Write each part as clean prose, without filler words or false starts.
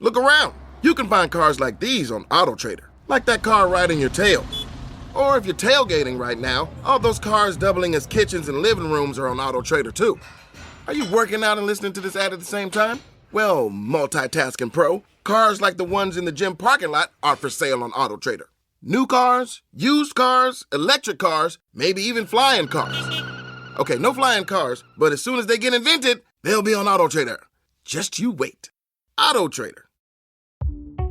Look around. You can find cars like these on AutoTrader, like that car riding your tail. Or if you're tailgating right now, all those cars doubling as kitchens and living rooms are on AutoTrader too. Are you working out and listening to this ad at the same time? Well, multitasking pro, cars like the ones in the gym parking lot are for sale on AutoTrader. New cars, used cars, electric cars, maybe even flying cars. Okay, no flying cars, but as soon as they get invented, they'll be on AutoTrader. Just you wait. AutoTrader.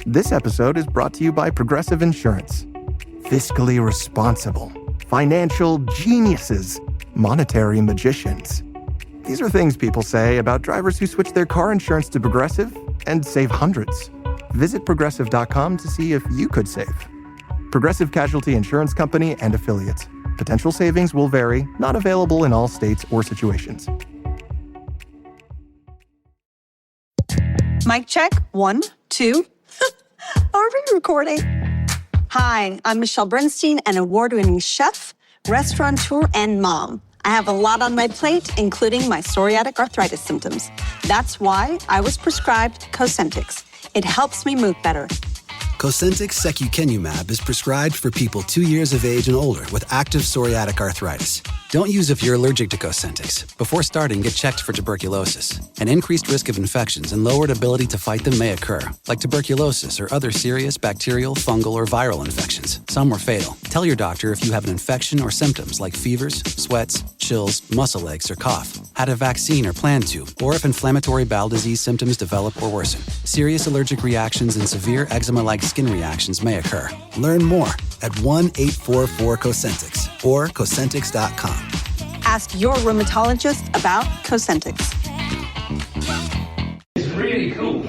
This episode is brought to you by Progressive Insurance. Fiscally responsible, financial geniuses, monetary magicians. These are things people say about drivers who switch their car insurance to Progressive and save hundreds. Visit Progressive.com to see if you could save. Progressive Casualty Insurance Company and Affiliates. Potential savings will vary, not available in all states or situations. Mic check, 1, 2. Are we recording? Hi, I'm Michelle Bernstein, an award-winning chef, restaurateur, and mom. I have a lot on my plate, including my psoriatic arthritis symptoms. That's why I was prescribed Cosentyx. It helps me move better. Cosentyx secukinumab is prescribed for people 2 years of age and older with active psoriatic arthritis. Don't use if you're allergic to Cosentyx. Before starting, get checked for tuberculosis. An increased risk of infections and lowered ability to fight them may occur, like tuberculosis or other serious bacterial, fungal, or viral infections. Some were fatal. Tell your doctor if you have an infection or symptoms like fevers, sweats, chills, muscle aches, or cough, had a vaccine or plan to, or if inflammatory bowel disease symptoms develop or worsen. Serious allergic reactions and severe eczema-like skin reactions may occur. Learn more at 1-844-COSENTYX or Cosentyx.com. Ask your rheumatologist about Cosentyx. It's really cool.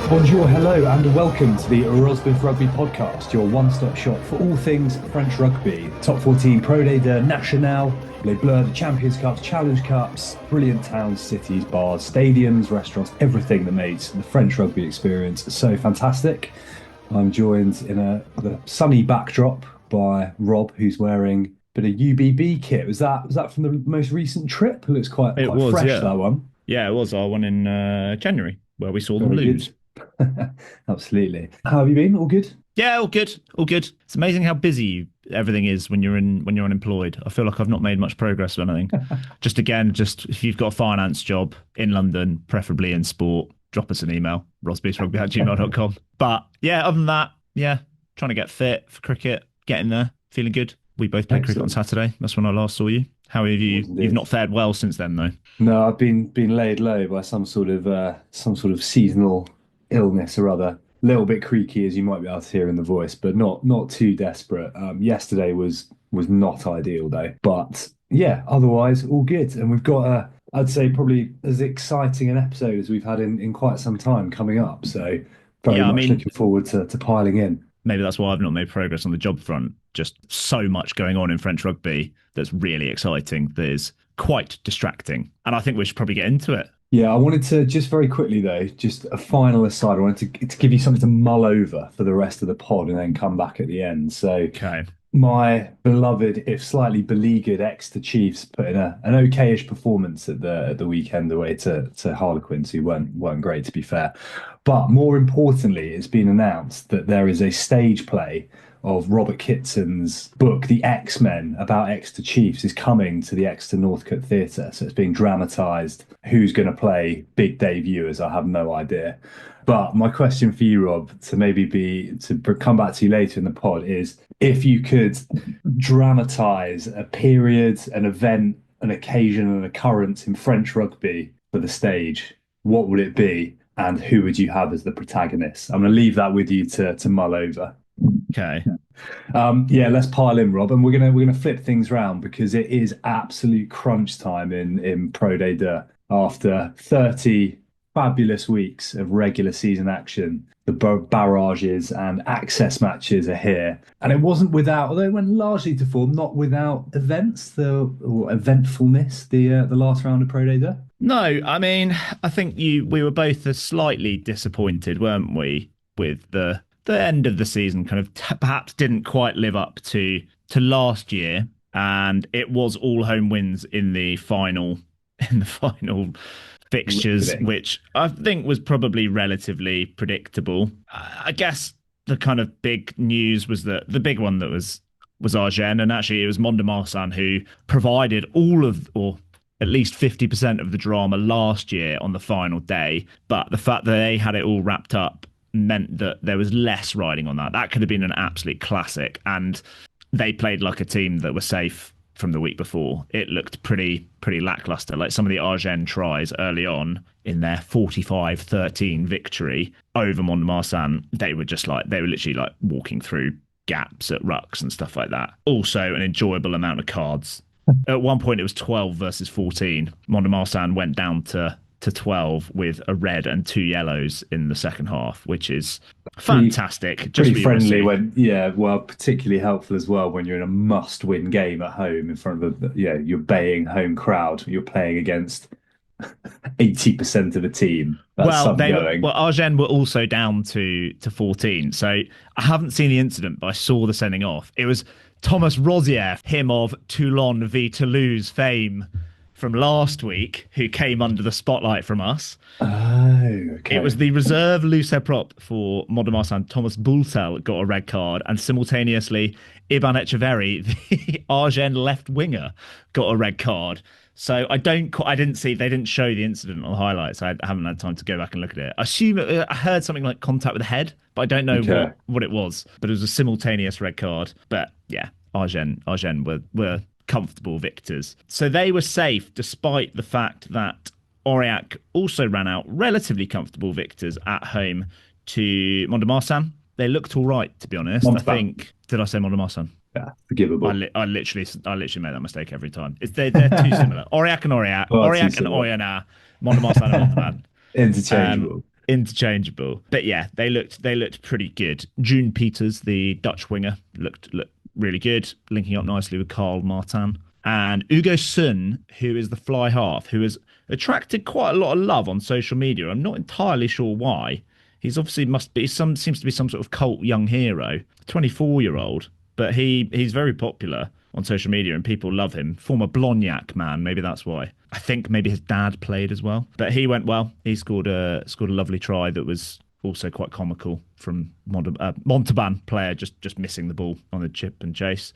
Bonjour, hello, and welcome to the Rosbif Rugby Podcast, your one-stop shop for all things French rugby. Top 14 ProD2 National, Les Bleus, the Champions Cups, Challenge Cups, brilliant towns, cities, bars, stadiums, restaurants, everything that makes the French rugby experience so fantastic. I'm joined in a sunny backdrop by Rob, who's wearing a bit of UBB kit. Was that from the most recent trip? It looks quite fresh, yeah. That one. Yeah, it was our one in January where we saw them lose. Good. Absolutely. How have you been? All good? Yeah, all good. It's amazing how busy everything is when you're unemployed. I feel like I've not made much progress with anything. just if you've got a finance job in London, preferably in sport, drop us an email, rosbeefrugby@gmail.com. But yeah, other than that, trying to get fit for cricket, getting there, feeling good. We both played cricket on Saturday. That's when I last saw you. How have you? You've not fared well since then, though. No, I've been laid low by some sort of seasonal illness or other. A little bit creaky, as you might be able to hear in the voice, but not too desperate. Yesterday was not ideal though, but yeah, otherwise all good. And we've got I'd say probably as exciting an episode as we've had in quite some time coming up. So very much looking forward to piling in. Maybe that's why I've not made progress on the job front. Just so much going on in French rugby that's really exciting, that is quite distracting. And I think we should probably get into it. Yeah, I wanted to just very quickly, though, just a final aside. I wanted to give you something to mull over for the rest of the pod and then come back at the end. So okay. My beloved, if slightly beleaguered Exeter Chiefs put in an okayish performance at the weekend away to Harlequins, who weren't great, to be fair. But more importantly, it's been announced that there is a stage play of Robert Kitson's book, The X-Men, about Exeter Chiefs, is coming to the Exeter Northcote Theatre. So it's being dramatised. Who's going to play big debuts? I have no idea. But my question for you, Rob, to come back to you later in the pod, is if you could dramatise a period, an event, an occasion, an occurrence in French rugby for the stage, what would it be? And who would you have as the protagonist? I'm going to leave that with you to mull over. Okay. Let's pile in, Rob, and we're gonna flip things around because it is absolute crunch time in ProD2. After 30 fabulous weeks of regular season action, the barrages and access matches are here, and it wasn't without, although it went largely to form, not without events, or eventfulness. The last round of ProD2. No, I mean, I think we were both slightly disappointed, weren't we, with the the end of the season kind of perhaps didn't quite live up to last year, and it was all home wins in the final fixtures, which I think was probably relatively predictable. I guess the kind of big news was that the big one that was Agen, and actually it was Mont-de-Marsan who provided all of, or at least 50% of the drama last year on the final day. But the fact that they had it all wrapped up meant that there was less riding on that. That could have been an absolute classic. And they played like a team that was safe from the week before. It looked pretty lackluster. Like some of the Agen tries early on in their 45-13 victory over Mont-de-Marsan, they were literally like walking through gaps at rucks and stuff like that. Also an enjoyable amount of cards. At one point it was 12 versus 14. Mont-de-Marsan went down to 12 with a red and 2 yellows in the second half, which is fantastic. Pretty friendly when, particularly helpful as well when you're in a must-win game at home in front of your baying home crowd. You're playing against 80% of the team. Agen were also down to 14. So I haven't seen the incident, but I saw the sending off. It was Thomas Rosier, him of Toulon v Toulouse fame from last week, who came under the spotlight from us. Oh, okay. It was the reserve loose head prop for Mont-de-Marsan, Thomas Boultel, got a red card, and simultaneously Iban Echeverry, the Agen left winger, got a red card. So they didn't show the incident on the highlights. I haven't had time to go back and look at it. I heard something like contact with the head, but I don't know what it was. But it was a simultaneous red card. But yeah, Agen were comfortable victors. So they were safe despite the fact that Aurillac also ran out relatively comfortable victors at home to Mont-de-Marsan. They looked all right, to be honest. Did I say Mont-de-Marsan? Yeah, forgivable. I literally make that mistake every time. They're too similar. Aurillac and Aurillac. Aurillac and Oyonnax. Mont-de-Marsan and Montauban. Interchangeable. But yeah, they looked pretty good. June Peters, the Dutch winger, looked really good, linking up nicely with Carl Martin. And Hugo Sun, who is the fly half, who has attracted quite a lot of love on social media. I'm not entirely sure why. He's obviously seems to be some sort of cult young hero, 24-year-old. But he's very popular on social media and people love him. Former Blognac man, maybe that's why. I think maybe his dad played as well. But he went well. He scored a lovely try that was also quite comical from Montauban player just missing the ball on the chip and chase.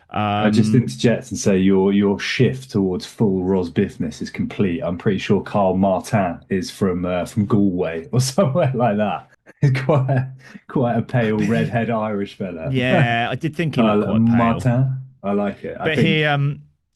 I just interject and say your shift towards full Ros Biffness is complete. I'm pretty sure Carl Martin is from Galway or somewhere like that. He's quite a pale redhead Irish fella. Yeah, I did think he looked quite pale. Martin, I like it. But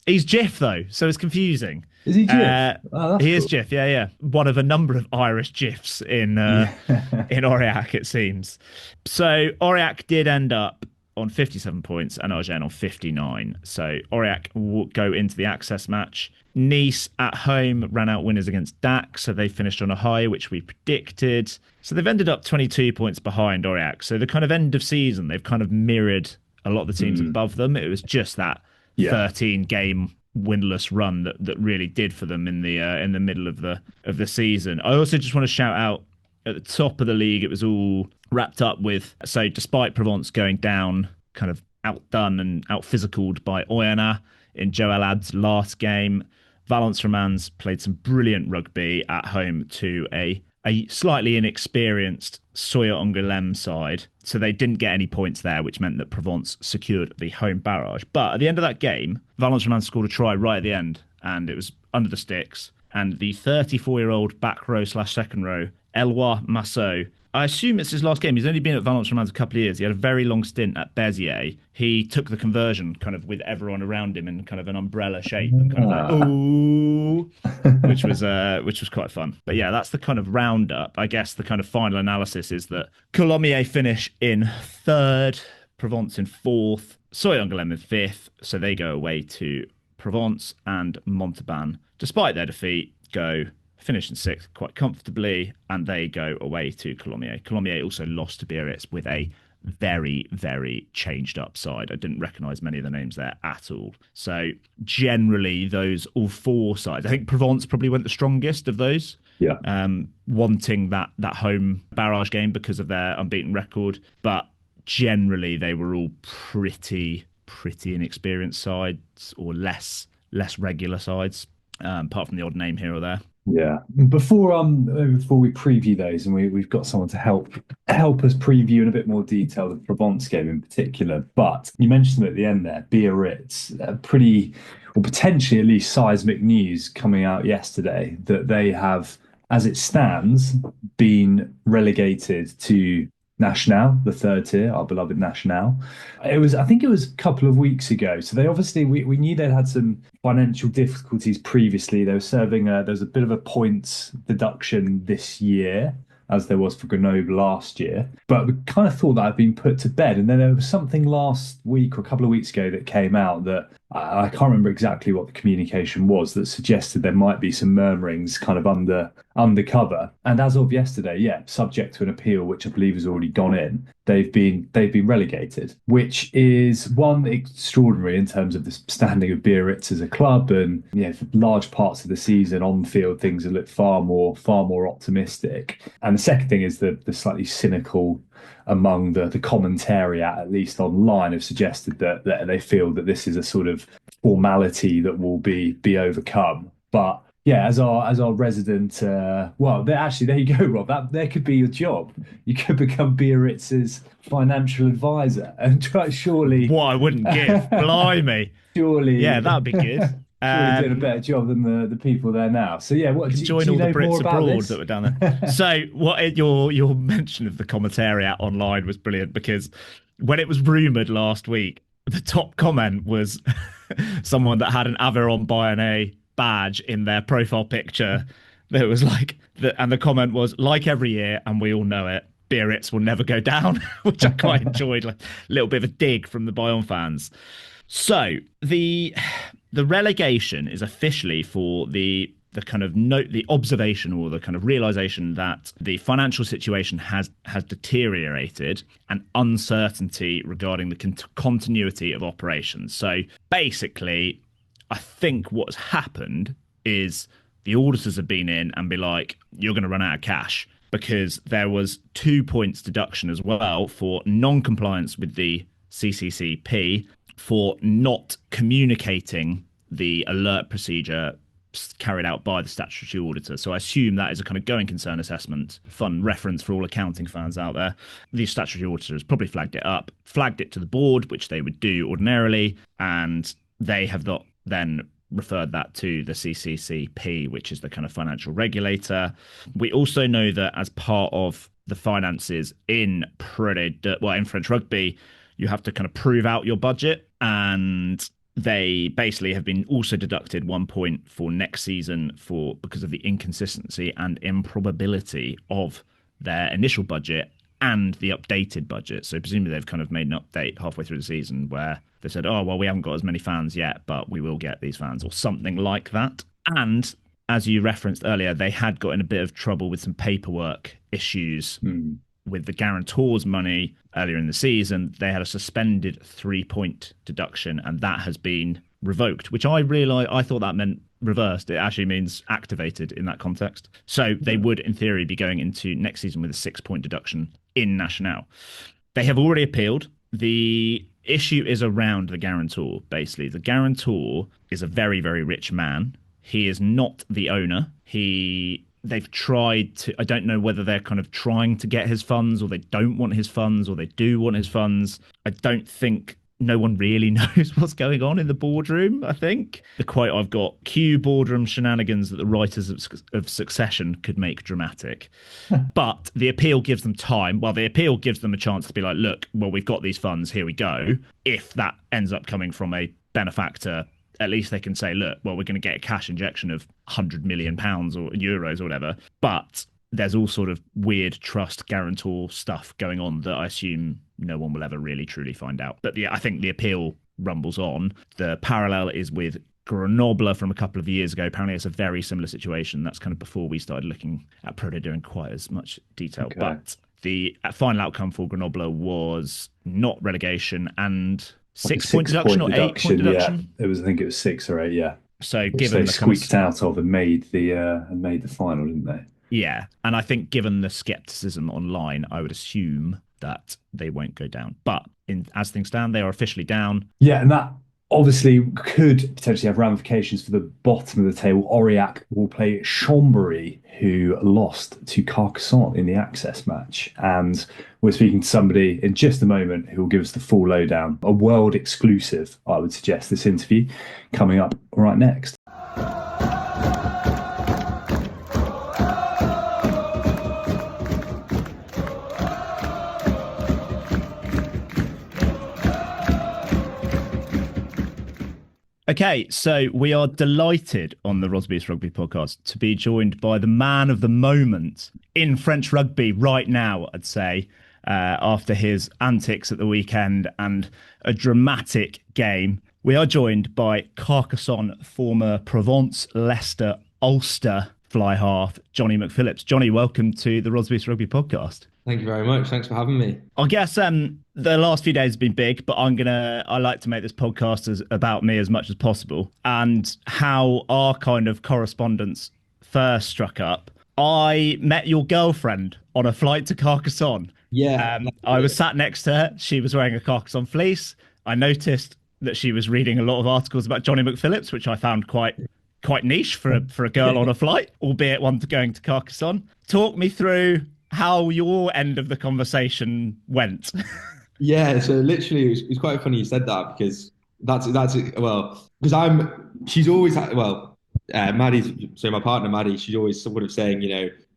he's GIF though, so it's confusing. Is he GIF? He is GIF, yeah. One of a number of Irish GIFs in Aurillac, it seems. So Aurillac did end up on 57 points and Agen on 59. So Aurillac will go into the access match. Nice at home ran out winners against Dax, so they finished on a high, which we predicted. So they've ended up 22 points behind Aurillac. So the kind of end of season, they've kind of mirrored a lot of the teams above them. It was just that 13-game winless run that really did for them in the middle of the season. I also just want to shout out at the top of the league, it was all wrapped up with, so despite Provence going down, kind of outdone and out-physicaled by Oyonnax in Joel Ad's last game, Valence Romans played some brilliant rugby at home to a slightly inexperienced Soya Angoulême side. So they didn't get any points there, which meant that Provence secured the home barrage. But at the end of that game, Valence Romans scored a try right at the end, and it was under the sticks. And the 34-year-old back row / second row, Eloi Massot, I assume it's his last game. He's only been at Valence Romans a couple of years. He had a very long stint at Béziers. He took the conversion kind of with everyone around him in kind of an umbrella shape and kind of like, ooh, which was quite fun. But yeah, that's the kind of roundup. I guess the kind of final analysis is that Coulommiers finish in third, Provence in fourth, Soya Angoulême in fifth. So they go away to Provence, and Montauban, despite their defeat, finish in sixth quite comfortably, and they go away to Coulommiers. Coulommiers also lost to Biarritz with a very, very changed up side. I didn't recognise many of the names there at all. So generally, all four sides, I think Provence probably went the strongest of those. Yeah. wanting that home barrage game because of their unbeaten record. But generally, they were all pretty inexperienced sides, or less regular sides, apart from the odd name here or there. Yeah. Before we preview those, and we've got someone to help us preview in a bit more detail the Provence game in particular. But you mentioned them at the end there, Biarritz, pretty, or potentially at least seismic news coming out yesterday that they have, as it stands, been relegated to National, the third tier, our beloved National. I think it was a couple of weeks ago. So they obviously, we knew they'd had some financial difficulties previously. They were serving, there was a bit of a points deduction this year, as there was for Grenoble last year. But we kind of thought that had been put to bed. And then there was something last week or a couple of weeks ago that came out that I can't remember exactly what the communication was, that suggested there might be some murmurings kind of undercover. And as of yesterday, yeah, subject to an appeal, which I believe has already gone in, they've been relegated, which is one extraordinary in terms of the standing of Biarritz as a club. And for large parts of the season on field, things have looked far more optimistic. And the second thing is the slightly cynical among the commentariat, at least online, have suggested that they feel that this is a sort of formality that will be overcome. But yeah, as our resident, actually, there you go, Rob. There could be your job. You could become Biarritz's financial advisor, and surely. What I wouldn't give, blimey. Surely, yeah, that'd be good. Surely doing a better job than the people there now. So yeah, what join all the Brits abroad that were down there. So your mention of the commentariat online was brilliant, because when it was rumoured last week, the top comment was someone that had an Aveyron Bayonnais badge in their profile picture. That was and the comment was, like every year, and we all know it, Biarritz will never go down, which I quite enjoyed. Like a little bit of a dig from the Bayonne fans. So the relegation is officially for the kind of the observation, or the kind of realization that the financial situation has deteriorated, and uncertainty regarding the continuity of operations. So basically, I think what's happened is the auditors have been in and be like, you're going to run out of cash, because there was 2 points deduction as well for non-compliance with the CCCP, for not communicating the alert procedure carried out by the statutory auditor. So I assume that is a kind of going concern assessment, fun reference for all accounting fans out there. The statutory auditor has probably flagged it to the board, which they would do ordinarily, and they have not then referred that to the CCCP, which is the kind of financial regulator. We also know that as part of the finances in in French rugby, you have to kind of prove out your budget, and they basically have been also deducted 1 point for next season because of the inconsistency and improbability of their initial budget and the updated budget. So presumably they've kind of made an update halfway through the season where they said, oh, well, we haven't got as many fans yet, but we will get these fans, or something like that. And as you referenced earlier, they had got in a bit of trouble with some paperwork issues with the guarantors' money earlier in the season. They had a suspended 3-point deduction, and that has been revoked, which I thought that meant reversed. It actually means activated in that context. So they would, in theory, be going into next season with a 6-point deduction in National. They have already appealed. The issue is around the guarantor, basically. The guarantor is a very, very rich man. He is not the owner. They've tried to, I don't know whether they're kind of trying to get his funds, or they don't want his funds, or they do want his funds. I don't think, no one really knows what's going on in the boardroom, I think. The quote I've got, cue boardroom shenanigans that the writers of Succession could make dramatic. But the appeal gives them time. Well, the appeal gives them a chance to be like, look, well, we've got these funds, here we go. If that ends up coming from a benefactor, at least they can say, look, well, we're going to get a cash injection of £100 million or euros or whatever. But there's all sort of weird trust guarantor stuff going on that I assume no one will ever really truly find out. But yeah, I think the appeal rumbles on. The parallel is with Grenoble from a couple of years ago. Apparently it's a very similar situation. That's kind of before we started looking at ProD2 in quite as much detail. Okay. But the final outcome for Grenoble was not relegation and 6-point deduction or 8-point deduction. Yeah. I think it was 6 or 8, yeah. So Which given they the kind of, squeaked out of and made the final, didn't they? yeah, and I think given the skepticism online, I would assume that they won't go down. But as things stand, they are officially down. Yeah, and that obviously could potentially have ramifications for the bottom of the table. Aurillac will play Chambéry, who lost to Carcassonne in the access match. And we're speaking to somebody in just a moment who will give us the full lowdown, a world exclusive, I would suggest, this interview coming up right next. Okay, so we are delighted on the Rosby's Rugby podcast to be joined by the man of the moment in French rugby right now, I'd say, after his antics at the weekend and a dramatic game. We are joined by Carcassonne former Provence, Leicester, Ulster fly half, Johnny McPhillips. Johnny, welcome to the Rosby's Rugby podcast. Thank you very much. Thanks for having me. I guess the last few days have been big, but I like to make this podcast about me as much as possible and how our kind of correspondence first struck up. I met your girlfriend on a flight to Carcassonne. Yeah. I was sat next to her. She was wearing a Carcassonne fleece. I noticed that she was reading a lot of articles about Johnny McPhillips, which I found quite niche for a girl on a flight, albeit one going to Carcassonne. Talk me through how your end of the conversation went. Yeah, so literally it was quite funny you said that because that's well, because she's always Maddie's, so my partner Maddie, she's always sort of saying,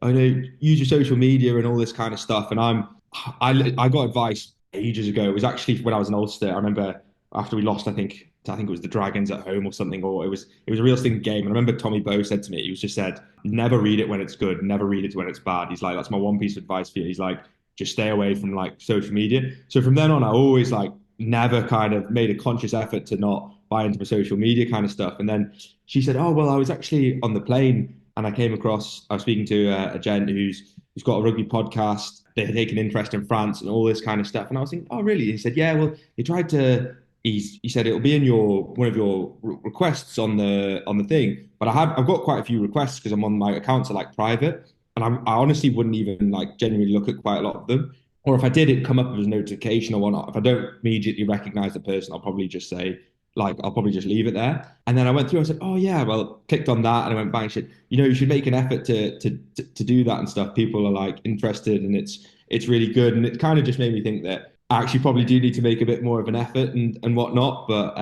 I know, use your social media and all this kind of stuff. And I got advice ages ago. It was actually when I was in Ulster. I remember after we lost, I think it was the Dragons at home or something, or it was a real stinking game. And I remember Tommy Bowe said to me, he was just said, never read it when it's good, never read it when it's bad. He's like, that's my one piece of advice for you. He's like, just stay away from like social media. So from then on, I always like never kind of made a conscious effort to not buy into the social media kind of stuff. And then she said, oh, well, I was actually on the plane and I was speaking to a gent who's got a rugby podcast. They had taken interest in France and all this kind of stuff. And I was thinking, oh, really? He said, yeah, well, they tried to, he said it'll be in one of your requests on the thing. But I've got quite a few requests because my accounts are like private. And I honestly wouldn't even like genuinely look at quite a lot of them. Or if I did, it'd come up as a notification or whatnot. If I don't immediately recognize the person, I'll probably just say, I'll probably just leave it there. And then I went through, I said, oh yeah, well, clicked on that and I went bang shit. You should make an effort to do that and stuff. People are like interested and it's really good. And it kind of just made me think that I actually probably do need to make a bit more of an effort and whatnot. But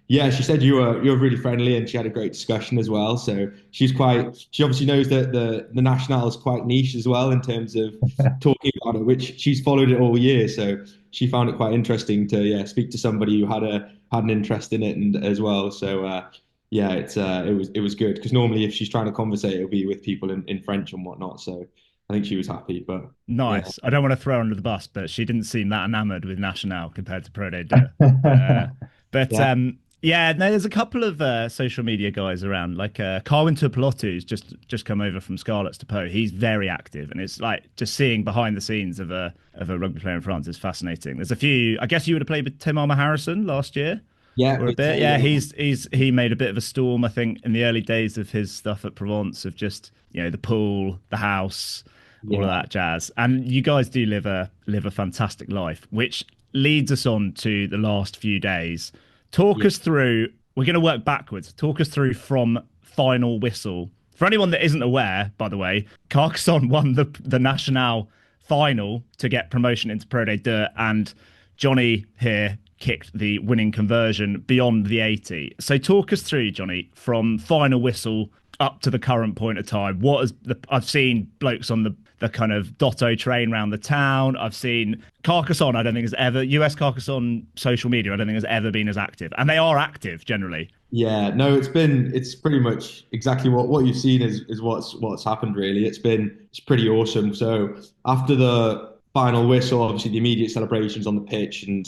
yeah, she said you were really friendly and she had a great discussion as well. So she obviously knows that the national is quite niche as well in terms of talking about it, which she's followed it all year. So she found it quite interesting to speak to somebody who had an interest in it and as well. So yeah, it was good because normally if she's trying to conversate, it'll be with people in French and whatnot. So I think she was happy, but nice. Yeah. I don't want to throw her under the bus, but she didn't seem that enamored with National compared to ProD2. But yeah, no, there's a couple of social media guys around, like Carwin Tupelotu, who's just come over from Scarlets to Po. He's very active, and it's like just seeing behind the scenes of a rugby player in France is fascinating. There's a few. I guess you would have played with Tim Armour Harrison last year. Yeah, or a bit. Yeah, he made a bit of a storm, I think, in the early days of his stuff at Provence of just the pool, the house, all of that jazz. And you guys do live a fantastic life, which leads us on to the last few days. Talk us through, we're going to work backwards. Talk us through from final whistle. For anyone that isn't aware, by the way, Carcassonne won the National final to get promotion into ProD2, and Johnny here kicked the winning conversion beyond the 80. So talk us through, Johnny, from final whistle up to the current point of time. I've seen blokes on the kind of Dotto train around the town. I've seen Carcassonne, I don't think has ever, US Carcassonne social media, I don't think has ever been as active. And they are active generally. Yeah, no, it's pretty much exactly what you've seen is what's happened really. It's pretty awesome. So after the final whistle, obviously the immediate celebrations on the pitch and,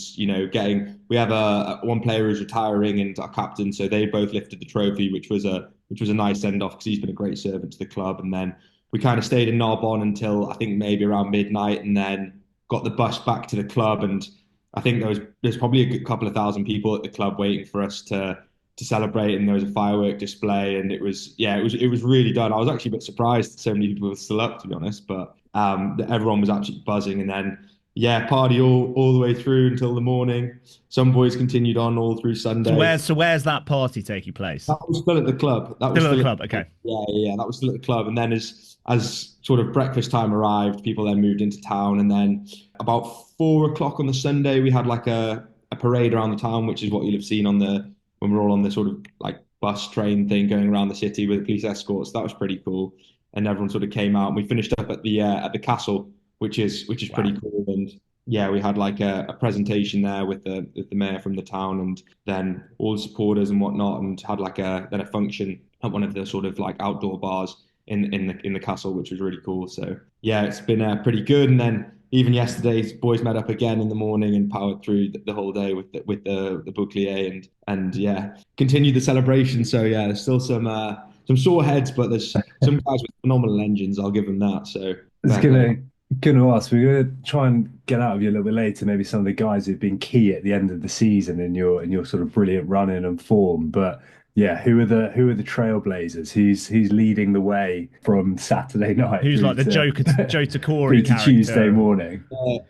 we have one player who's retiring and our captain. So they both lifted the trophy, which was a nice send off because he's been a great servant to the club. And then we kind of stayed in Narbonne until I think maybe around midnight and then got the bus back to the club. And I think there's probably a couple of thousand people at the club waiting for us to to celebrate, and there was a firework display, and it was really done. I was actually a bit surprised that so many people were still up, to be honest, but everyone was absolutely buzzing. And then party all the way through until the morning. Some boys continued on all through Sunday. So where's that party taking place? That was still at the club. That was still at the club. Okay. Yeah, that was still at the club. And then as sort of breakfast time arrived, people then moved into town. And then about 4 o'clock on the Sunday, we had like a parade around the town, which is what you'll have seen when we're all on the sort of like bus train thing going around the city with police escorts. That was pretty cool. And everyone sort of came out, and we finished up at the castle, which is pretty cool. And we had like a presentation there with the mayor from the town, and then all the supporters and whatnot, and had like a function at one of the sort of like outdoor bars in the castle, which was really cool. So it's been pretty good. And then even yesterday, boys met up again in the morning and powered through the whole day with the bouclier and continued the celebration. So there's still some sore heads, but there's some guys with phenomenal engines. I'll give them that. So it's gonna ask. We're gonna try and get out of you a little bit later. Maybe some of the guys who've been key at the end of the season in your sort of brilliant running and form, but. Yeah, who are the trailblazers? Who's leading the way from Saturday night? Who's like the Joe Takori to Tuesday morning?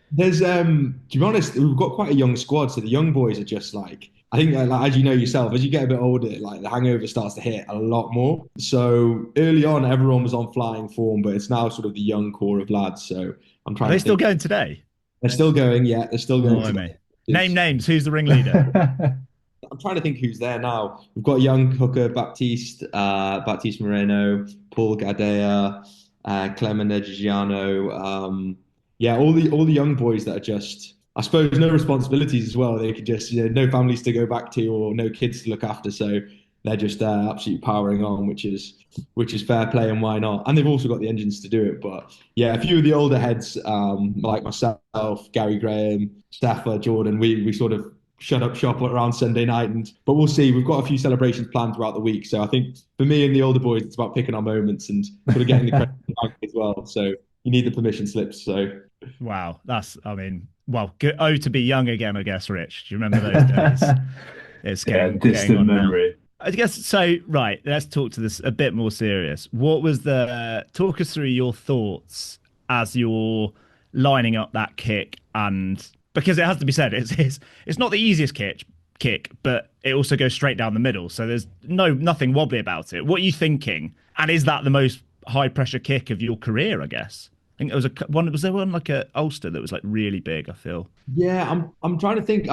There's to be honest, we've got quite a young squad, so the young boys are just like, I think like, as you know yourself, as you get a bit older, like the hangover starts to hit a lot more. So early on, everyone was on flying form, but it's now sort of the young core of lads. So I'm trying. Are they still going today? They're still going. Yeah, they're still going. Today. Name names. Who's the ringleader? I'm trying to think who's there now. We've got a young hooker, Baptiste Moreno, Paul Gadea, Clement Egiano. All the young boys that are just, I suppose, no responsibilities as well. They could just, no families to go back to or no kids to look after. So they're just absolutely powering on, which is fair play, and why not? And they've also got the engines to do it. But a few of the older heads, like myself, Gary Graham, Staffa, Jordan, we sort of shut up shop around Sunday night, but we'll see. We've got a few celebrations planned throughout the week, so I think for me and the older boys, it's about picking our moments and sort of getting the credit as well. So you need the permission slips. So wow, good. To be young again, I guess. Rich, do you remember those days? It's getting distant memory. I guess so. Right, let's talk to this a bit more serious. Talk us through your thoughts as you're lining up that kick, and because it has to be said, it's not the easiest kick, but it also goes straight down the middle. So there's nothing wobbly about it. What are you thinking? And is that the most high pressure kick of your career? I guess. I think there was one like a Ulster that was like really big, I feel. Yeah, I'm trying to think.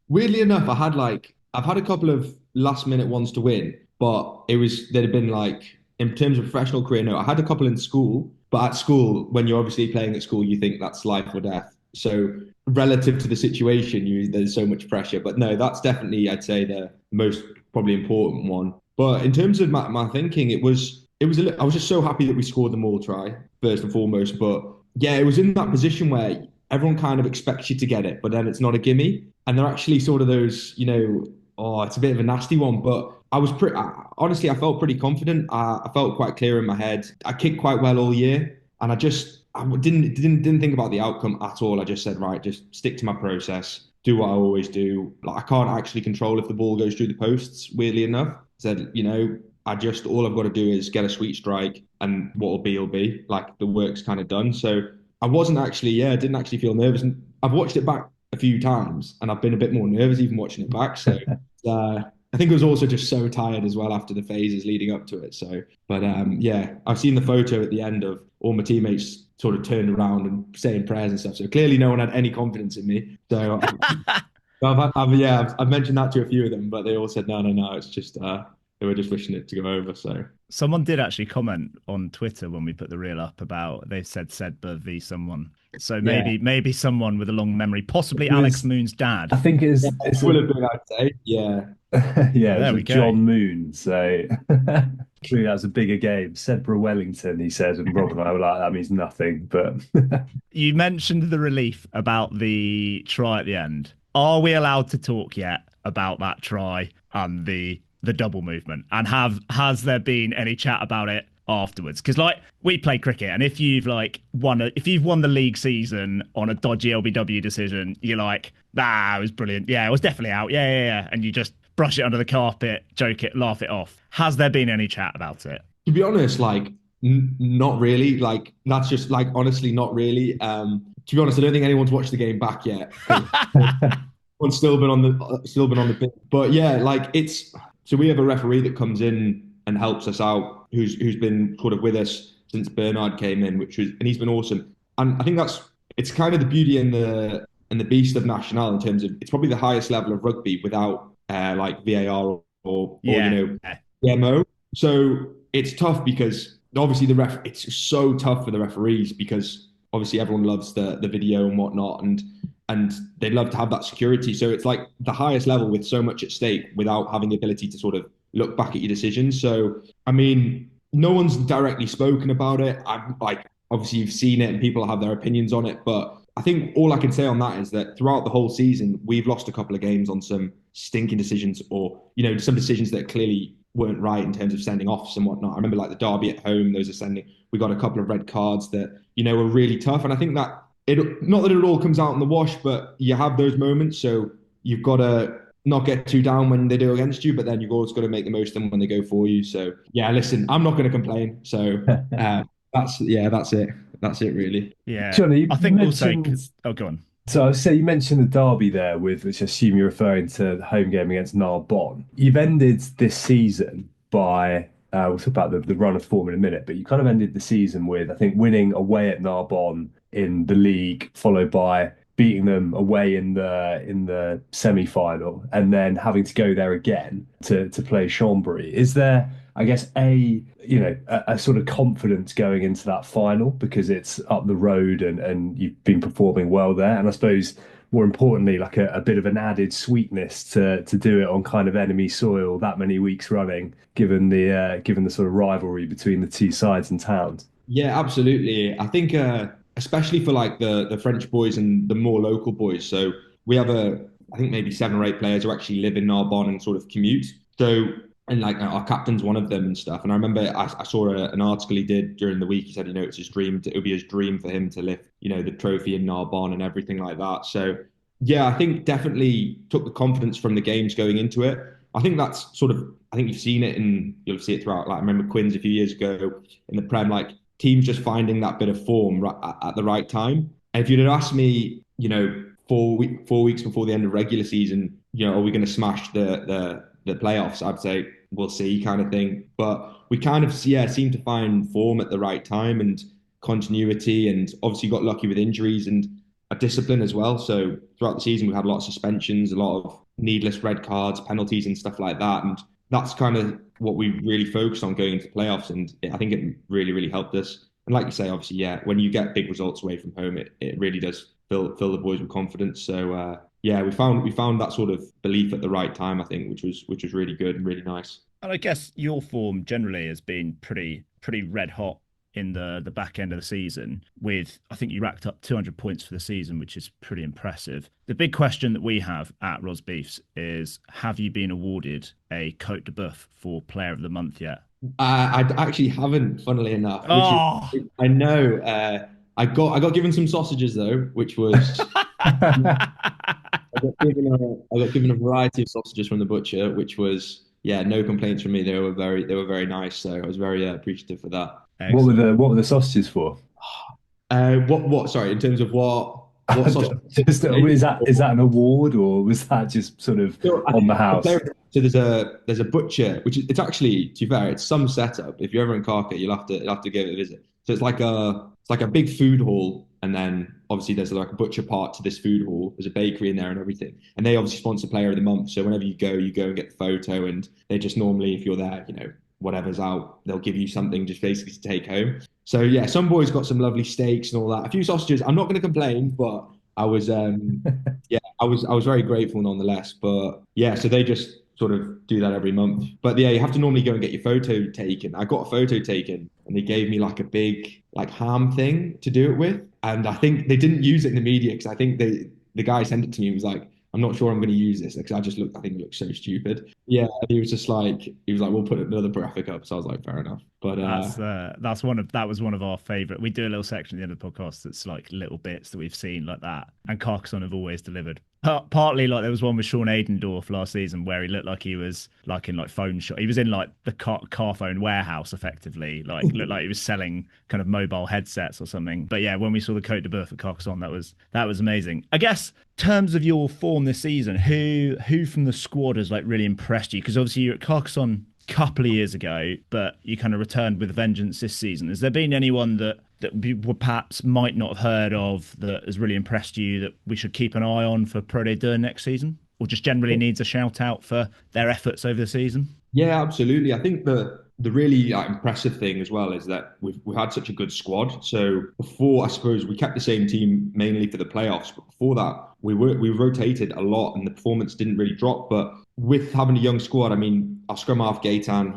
Weirdly enough, I've had a couple of last minute ones to win, but they'd have been like, in terms of professional career, no, I had a couple in school, but at school, when you're obviously playing at school, you think that's life or death. So relative to the situation, there's so much pressure. But no, that's definitely, I'd say, the most probably important one. But in terms of my thinking, I was just so happy that we scored the maul try, first and foremost. But it was in that position where everyone kind of expects you to get it, but then it's not a gimme. And they're actually sort of those, it's a bit of a nasty one. But honestly, I felt pretty confident. I felt quite clear in my head. I kicked quite well all year, and I didn't think about the outcome at all. I just said, right, just stick to my process, do what I always do. Like, I can't actually control if the ball goes through the posts, weirdly enough. I said, all I've got to do is get a sweet strike, and what'll be will be. Like, the work's kind of done. So I didn't actually feel nervous. And I've watched it back a few times, and I've been a bit more nervous even watching it back. So I think I was also just so tired as well after the phases leading up to it. So, but I've seen the photo at the end of all my teammates sort of turned around and saying prayers and stuff. So clearly no one had any confidence in me. So I've mentioned that to a few of them, but they all said, no, it's just, they were just wishing it to go over. So someone did actually comment on Twitter when we put the reel up about, they said Sedberg v someone. So maybe someone with a long memory, possibly Alex Moon's dad. I think it would have been, I'd say. Yeah. There we go. John Moon. So clearly that was a bigger game. Sedberg Wellington, he said, and Rob and I were like, that means nothing. But you mentioned the relief about the try at the end. Are we allowed to talk yet about that try and the double movement? And has there been any chat about it afterwards? Because we play cricket, and if you've won the league season on a dodgy LBW decision, you're like, it was brilliant, it was definitely out, yeah, and you just brush it under the carpet, joke it, laugh it off. Has there been any chat about it? To be honest, like not really. Like that's just like honestly not really. To be honest, I don't think anyone's watched the game back yet. Everyone's still been on the pitch. But yeah, like it's so we have a referee that comes in and helps us out, who's been sort of with us since Bernard came in, and he's been awesome. And I think it's kind of the beauty and the beast of National in terms of it's probably the highest level of rugby without like VAR or PMO. So it's tough because obviously it's so tough for the referees because obviously everyone loves the video and whatnot and they love to have that security. So it's like the highest level with so much at stake without having the ability to sort of look back at your decisions. So I mean, no one's directly spoken about it. I'm like, obviously you've seen it and people have their opinions on it, but I think all I can say on that is that throughout the whole season, we've lost a couple of games on some stinking decisions or, some decisions that clearly weren't right in terms of sending offs and whatnot. I remember like the derby at home, we got a couple of red cards that, were really tough. And I think that not that it all comes out in the wash, but you have those moments. So you've got to not get too down when they do against you, but then you've always got to make the most of them when they go for you. So yeah, listen, I'm not going to complain. So that's it. That's it really. Yeah. Johnny, I think also, go on. So I say you mentioned the derby there, which I assume you're referring to the home game against Narbonne. You've ended this season by, we'll talk about the run of form in a minute, but you kind of ended the season with, I think, winning away at Narbonne in the league, followed by beating them away in the semi-final, and then having to go there again to play Chambéry. Is there, I guess, a sort of confidence going into that final because it's up the road and you've been performing well there, and I suppose more importantly, like a bit of an added sweetness to do it on kind of enemy soil that many weeks running, given the sort of rivalry between the two sides and towns. Yeah, absolutely. I think especially for like the French boys and the more local boys. So we have I think maybe 7 or 8 players who actually live in Narbonne and sort of commute. So, and like our captain's one of them and stuff. And I remember I saw an article he did during the week. He said, it's his dream. It would be his dream for him to lift, the trophy in Narbonne and everything like that. So yeah, I think definitely took the confidence from the games going into it. I think that's I think you've seen it and you'll see it throughout. Like I remember Quins a few years ago in the Prem, like teams just finding that bit of form at the right time. And if you'd have asked me, 4 weeks before the end of regular season, are we going to smash the playoffs? I'd say we'll see, kind of thing. But we kind of seem to find form at the right time and continuity, and obviously got lucky with injuries and a discipline as well. So throughout the season, we've had a lot of suspensions, a lot of needless red cards, penalties, and stuff like that. And that's kind of what we really focused on going into playoffs, and I think it really, really helped us. And like you say, obviously, when you get big results away from home, it really does fill the boys with confidence. So we found that sort of belief at the right time, I think, which was really good and really nice. And I guess your form generally has been pretty red hot in the back end of the season. With, I think you racked up 200 points for the season, which is pretty impressive. The big question that we have at Rosbeefs is, have you been awarded a Côte de Boeuf for Player of the Month yet? I actually haven't, funnily enough. I know. I got given some sausages though, which was I got given a variety of sausages from the butcher, which was no complaints from me. They were very nice, so I was very appreciative for that. Excellent. What were the sausages for? What? Sorry, in terms of what sausage? Is that an award, or was that just sort of on the house? So there's a butcher, it's actually, to be fair, it's some setup. If you're ever in Carcassonne, you'll have to give it a visit. So it's like a big food hall, and then obviously there's like a butcher part to this food hall. There's a bakery in there and everything, and they obviously sponsor Player of the Month. So whenever you go and get the photo, and they just normally, if you're there, whatever's out, they'll give you something just basically to take home. So yeah, some boys got some lovely steaks and all that. A few sausages. I'm not going to complain, but I was I was very grateful nonetheless. But yeah, so they just sort of do that every month. But yeah, you have to normally go and get your photo taken. I got a photo taken, and they gave me like a big ham thing to do it with. And I think they didn't use it in the media because I think the guy sent it to me and was like, I'm not sure I'm going to use this because I think it looks so stupid. Yeah, he was like, we'll put another graphic up. So I was like, fair enough. But that was one of our favorite. We do a little section at the end of the podcast that's like little bits that we've seen like that, and Carcassonne have always delivered. Partly like there was one with Sean Aidendorf last season where he looked like he was like in like phone shop. He was in like the car phone warehouse effectively, like looked like he was selling kind of mobile headsets or something. But yeah, when we saw the Côte de Boeuf at Carcassonne, that was amazing. I guess terms of your form this season, who from the squad has like really impressed you? Because obviously you're at Carcassonne couple of years ago, but you kind of returned with a vengeance this season. Has there been anyone that people perhaps might not have heard of that has really impressed you that we should keep an eye on for ProD2 next season, or just generally needs a shout out for their efforts over the season? Yeah, absolutely. I think the really impressive thing as well is that we've had such a good squad. So before, I suppose we kept the same team mainly for the playoffs, but before that we rotated a lot and the performance didn't really drop. But with having a young squad, I mean, our scrum half Gaetan,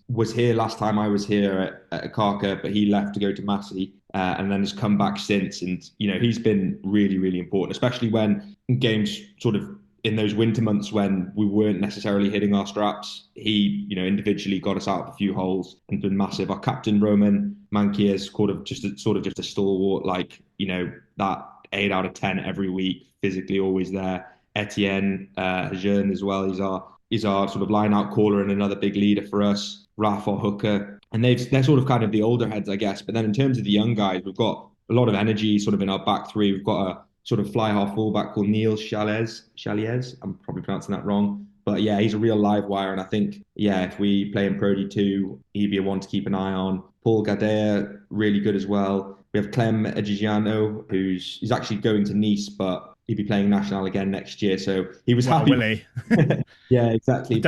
was here last time I was here at Carca, but he left to go to Massey and then has come back since. And, you know, he's been really, really important, especially when games sort of in those winter months when we weren't necessarily hitting our straps. He, you know, individually got us out of a few holes and been massive. Our captain, Roman Mankier, is sort of just a stalwart, like, you know, that 8 out of 10 every week, physically always there. Etienne Jeune as well. He's our sort of line-out caller and another big leader for us. Raf, our hooker. And they're sort of kind of the older heads, I guess. But then in terms of the young guys, we've got a lot of energy sort of in our back three. We've got a sort of fly-half fullback called Neil Chaliez. I'm probably pronouncing that wrong. But yeah, he's a real live wire. And I think, yeah, if we play in ProD2, he'd be a one to keep an eye on. Paul Gadea, really good as well. We have Clem Egigiano, he's actually going to Nice, but he'd be playing National again next year. So he was happy. Will he? Yeah, exactly.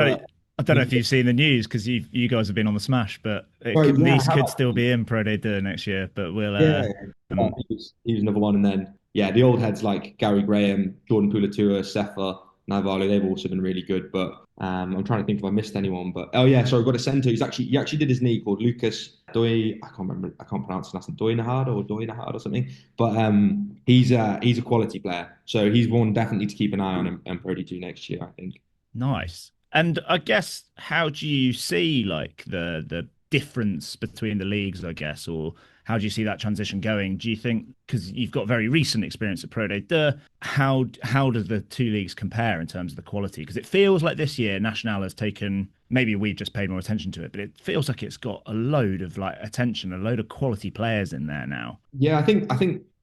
I don't know if you've seen the news because you guys have been on the smash, but Nice could still be in ProD2 next year. But we'll. He was another one, and then the old heads like Gary Graham, Jordan Pulatua, Sefa, Navarro, they've also been really good. But I'm trying to think if I missed anyone. But I've got a centre. He actually did his knee called Lucas Doi. I can't pronounce his last name. Doinahard or something. But he's a quality player, so he's one definitely to keep an eye on in ProD2 next year, I think. Nice. And I guess, how do you see like the difference between the leagues, I guess, or how do you see that transition going? Do you think, because you've got very recent experience at ProD2, how do the two leagues compare in terms of the quality? Because it feels like this year National has taken, maybe we've just paid more attention to it, but it feels like it's got a load of like attention, a load of quality players in there now. Yeah, I think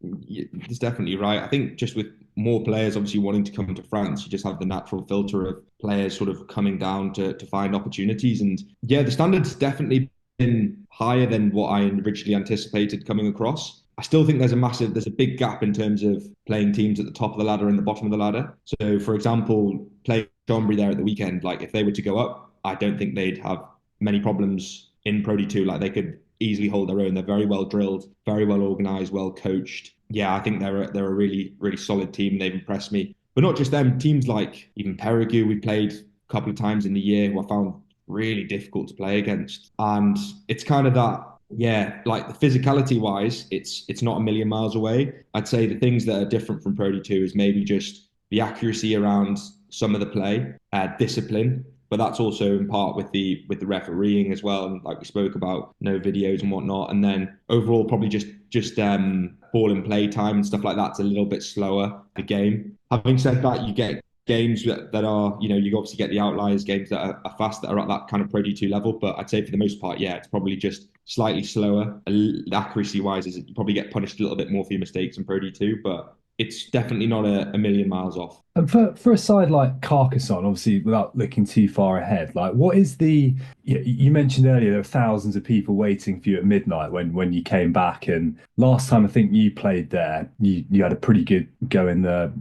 it's definitely right. I think just with more players obviously wanting to come to France, you just have the natural filter of players sort of coming down to find opportunities. And yeah, the standard's definitely been higher than what I originally anticipated coming across. I still think there's a big gap in terms of playing teams at the top of the ladder and the bottom of the ladder. So for example, playing Chambry there at the weekend, like if they were to go up, I don't think they'd have many problems in ProD2. Like they could easily hold their own. They're very well drilled, very well organised, well coached. Yeah, I think they're a really, really solid team. They've impressed me. But not just them, teams like even Perigueux, we played a couple of times in the year who I found really difficult to play against. And it's kind of that, yeah, like the physicality wise, it's not a million miles away. I'd say the things that are different from ProD2 is maybe just the accuracy around some of the play, discipline. But that's also in part with the refereeing as well, and like we spoke about, no videos and whatnot. And then overall, probably just ball and play time and stuff like that's a little bit slower, the game. Having said that, you get games that are, you know, you obviously get the outliers, games that are fast, that are at that kind of ProD2 level. But I'd say for the most part, yeah, it's probably just slightly slower. Accuracy wise, is you probably get punished a little bit more for your mistakes in ProD2, but it's definitely not a million miles off. And for a side like Carcassonne, obviously, without looking too far ahead, like what is you mentioned earlier there were thousands of people waiting for you at midnight when you came back, and last time I think you played there, you had a pretty good go in the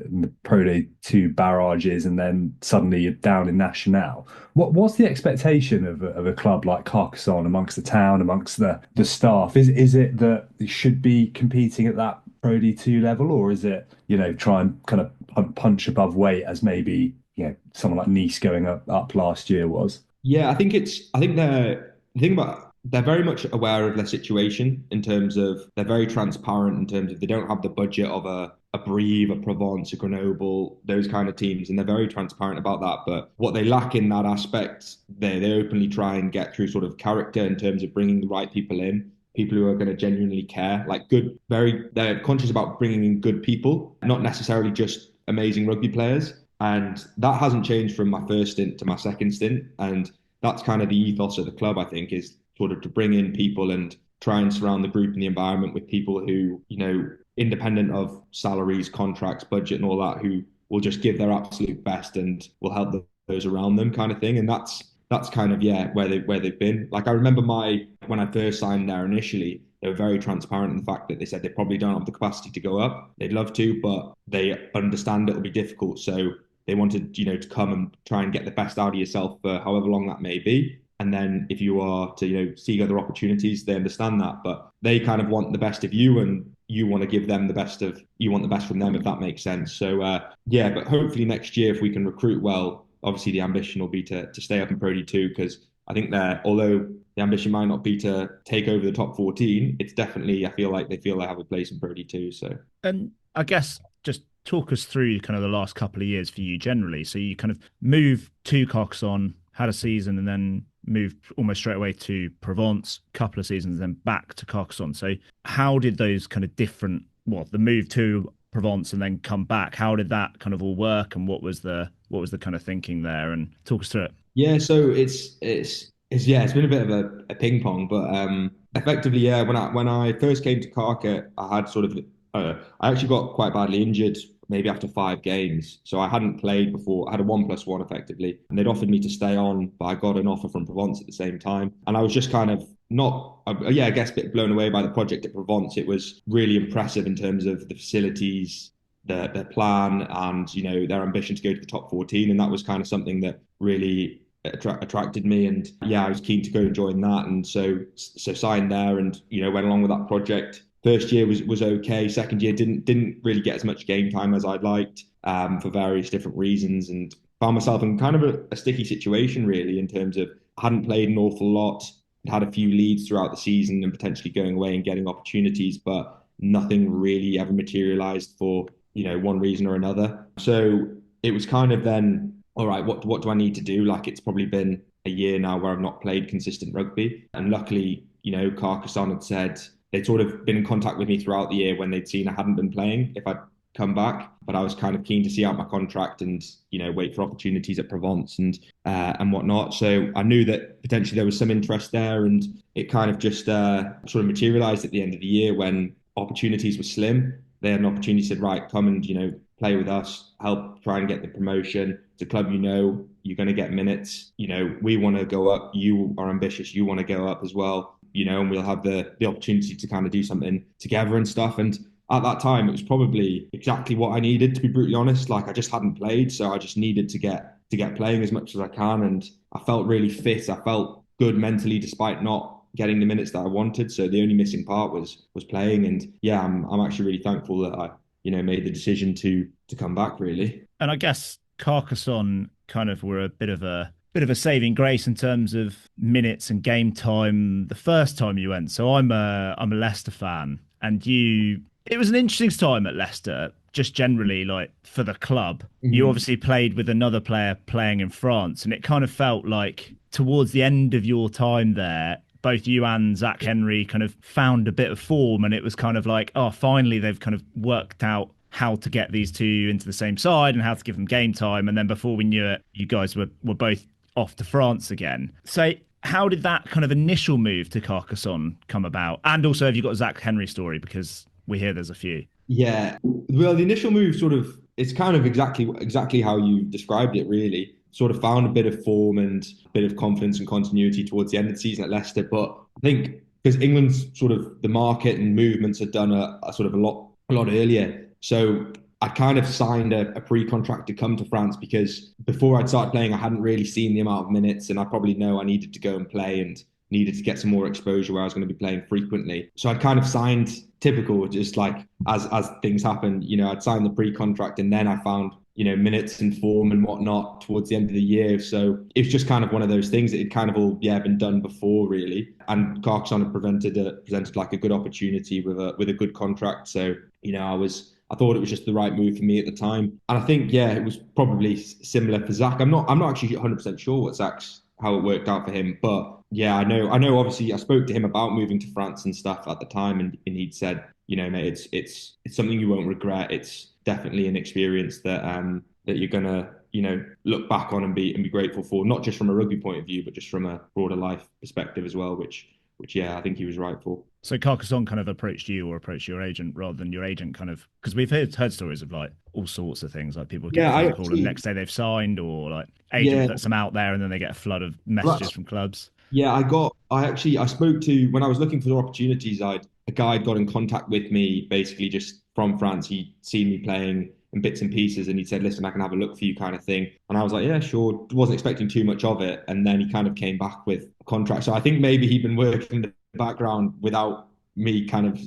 ProD2 Barrages, and then suddenly you're down in National. What's the expectation of a club like Carcassonne amongst the town, amongst the staff? Is it that they should be competing at that ProD2 level, or is it, you know, try and kind of punch above weight as maybe, you know, someone like Nice going up last year was? Yeah, I think the thing about they're very much aware of their situation in terms of they're very transparent in terms of they don't have the budget of a Brive, a Provence, a Grenoble, those kind of teams, and they're very transparent about that. But what they lack in that aspect, they openly try and get through sort of character in terms of bringing the right people in, people who are going to genuinely care, like they're conscious about bringing in good people, not necessarily just amazing rugby players. And that hasn't changed from my first stint to my second stint. And that's kind of the ethos of the club, I think, is sort of to bring in people and try and surround the group and the environment with people who, independent of salaries, contracts, budget and all that, who will just give their absolute best and will help those around them kind of thing. And that's kind of, where they've been. Like I remember when I first signed there initially, they were very transparent in the fact that they said they probably don't have the capacity to go up. They'd love to, but they understand it'll be difficult. So they wanted, to come and try and get the best out of yourself for however long that may be. And then if you are to, seek other opportunities, they understand that. But they kind of want the best of you, and you want to give them you want the best from them, if that makes sense. So, but hopefully next year, if we can recruit well, obviously the ambition will be to stay up in ProD2, because I think although the ambition might not be to take over the top 14, it's definitely, I feel like they have a place in ProD2. So, and I guess just talk us through kind of the last couple of years for you generally. So you kind of moved to Carcassonne, had a season, and then moved almost straight away to Provence, couple of seasons, then back to Carcassonne. So how did those kind of the move to Provence and then come back, how did that kind of all work, and what was the kind of thinking there, and talk us through it? Yeah, so it's been a bit of a ping pong, but effectively, when I first came to Carca, I had sort of I actually got quite badly injured maybe after 5 games. So I hadn't played before. I had a 1+1 effectively, and they'd offered me to stay on, but I got an offer from Provence at the same time. And I was just kind of I guess a bit blown away by the project at Provence. It was really impressive in terms of the facilities, their plan, and, their ambition to go to the top 14. And that was kind of something that really attracted me. And I was keen to go and join that. And so signed there and, went along with that project. First year was okay. Second year didn't really get as much game time as I'd liked for various different reasons, and found myself in kind of a sticky situation really, in terms of I hadn't played an awful lot, had a few leads throughout the season and potentially going away and getting opportunities, but nothing really ever materialized for one reason or another. So it was kind of then, all right, what do I need to do? Like, it's probably been a year now where I've not played consistent rugby, and luckily Carcassonne had said they'd sort of been in contact with me throughout the year when they'd seen I hadn't been playing, if I'd come back. But I was kind of keen to see out my contract and, wait for opportunities at Provence and whatnot. So I knew that potentially there was some interest there, and it kind of just sort of materialized at the end of the year when opportunities were slim. They had an opportunity, said, right, come and, play with us, help try and get the promotion. It's a club, you're going to get minutes. We want to go up. You are ambitious. You want to go up as well. And we'll have the opportunity to kind of do something together and stuff. And at that time, it was probably exactly what I needed, to be brutally honest. Like, I just hadn't played, so I just needed to get playing as much as I can. And I felt really fit. I felt good mentally, despite not getting the minutes that I wanted. So the only missing part was playing. And I'm actually really thankful that I, made the decision to come back, really. And I guess Carcassonne kind of were a bit of a saving grace in terms of minutes and game time the first time you went. So I'm a Leicester fan, and it was an interesting time at Leicester, just generally, like, for the club. Mm-hmm. You obviously played with another player playing in France, and it kind of felt like towards the end of your time there, both you and Zach Henry kind of found a bit of form, and it was kind of like, oh, finally they've kind of worked out how to get these two into the same side and how to give them game time. And then before we knew it, you guys were both off to France again. So how did that kind of initial move to Carcassonne come about? And also, have you got a Zach Henry story? Because we hear there's a few. Yeah. Well, the initial move it's kind of exactly how you described it, really. Sort of found a bit of form and a bit of confidence and continuity towards the end of the season at Leicester. But I think because England's sort of the market and movements had done a sort of a lot earlier. So I kind of signed a pre-contract to come to France, because before I'd started playing, I hadn't really seen the amount of minutes, and I probably know I needed to go and play and needed to get some more exposure where I was going to be playing frequently. So I'd kind of signed typical, just like as things happen, I'd signed the pre-contract, and then I found minutes and form and whatnot towards the end of the year. So it's just kind of one of those things that had kind of all been done before, really. And Carcassonne had presented like a good opportunity with a good contract. So I thought it was just the right move for me at the time. And I think it was probably similar for Zach. I'm not actually 100% sure how it worked out for him, but I know. Obviously, I spoke to him about moving to France and stuff at the time, and he'd said, mate, it's something you won't regret. It's definitely an experience that you're gonna look back on and be grateful for, not just from a rugby point of view, but just from a broader life perspective as well. Which I think he was right for. So Carcassonne kind of approached you or approached your agent rather than your agent kind of, because we've heard stories of like all sorts of things, like people get a phone call and the next day they've signed, or like agent puts them out there and then they get a flood of messages from clubs. Yeah, I spoke to, when I was looking for opportunities, a guy got in contact with me basically just from France. He'd seen me playing in bits and pieces and he said, listen, I can have a look for you kind of thing. And I was like, yeah, sure. Wasn't expecting too much of it. And then he kind of came back with a contract. So I think maybe he'd been working in the background without me kind of,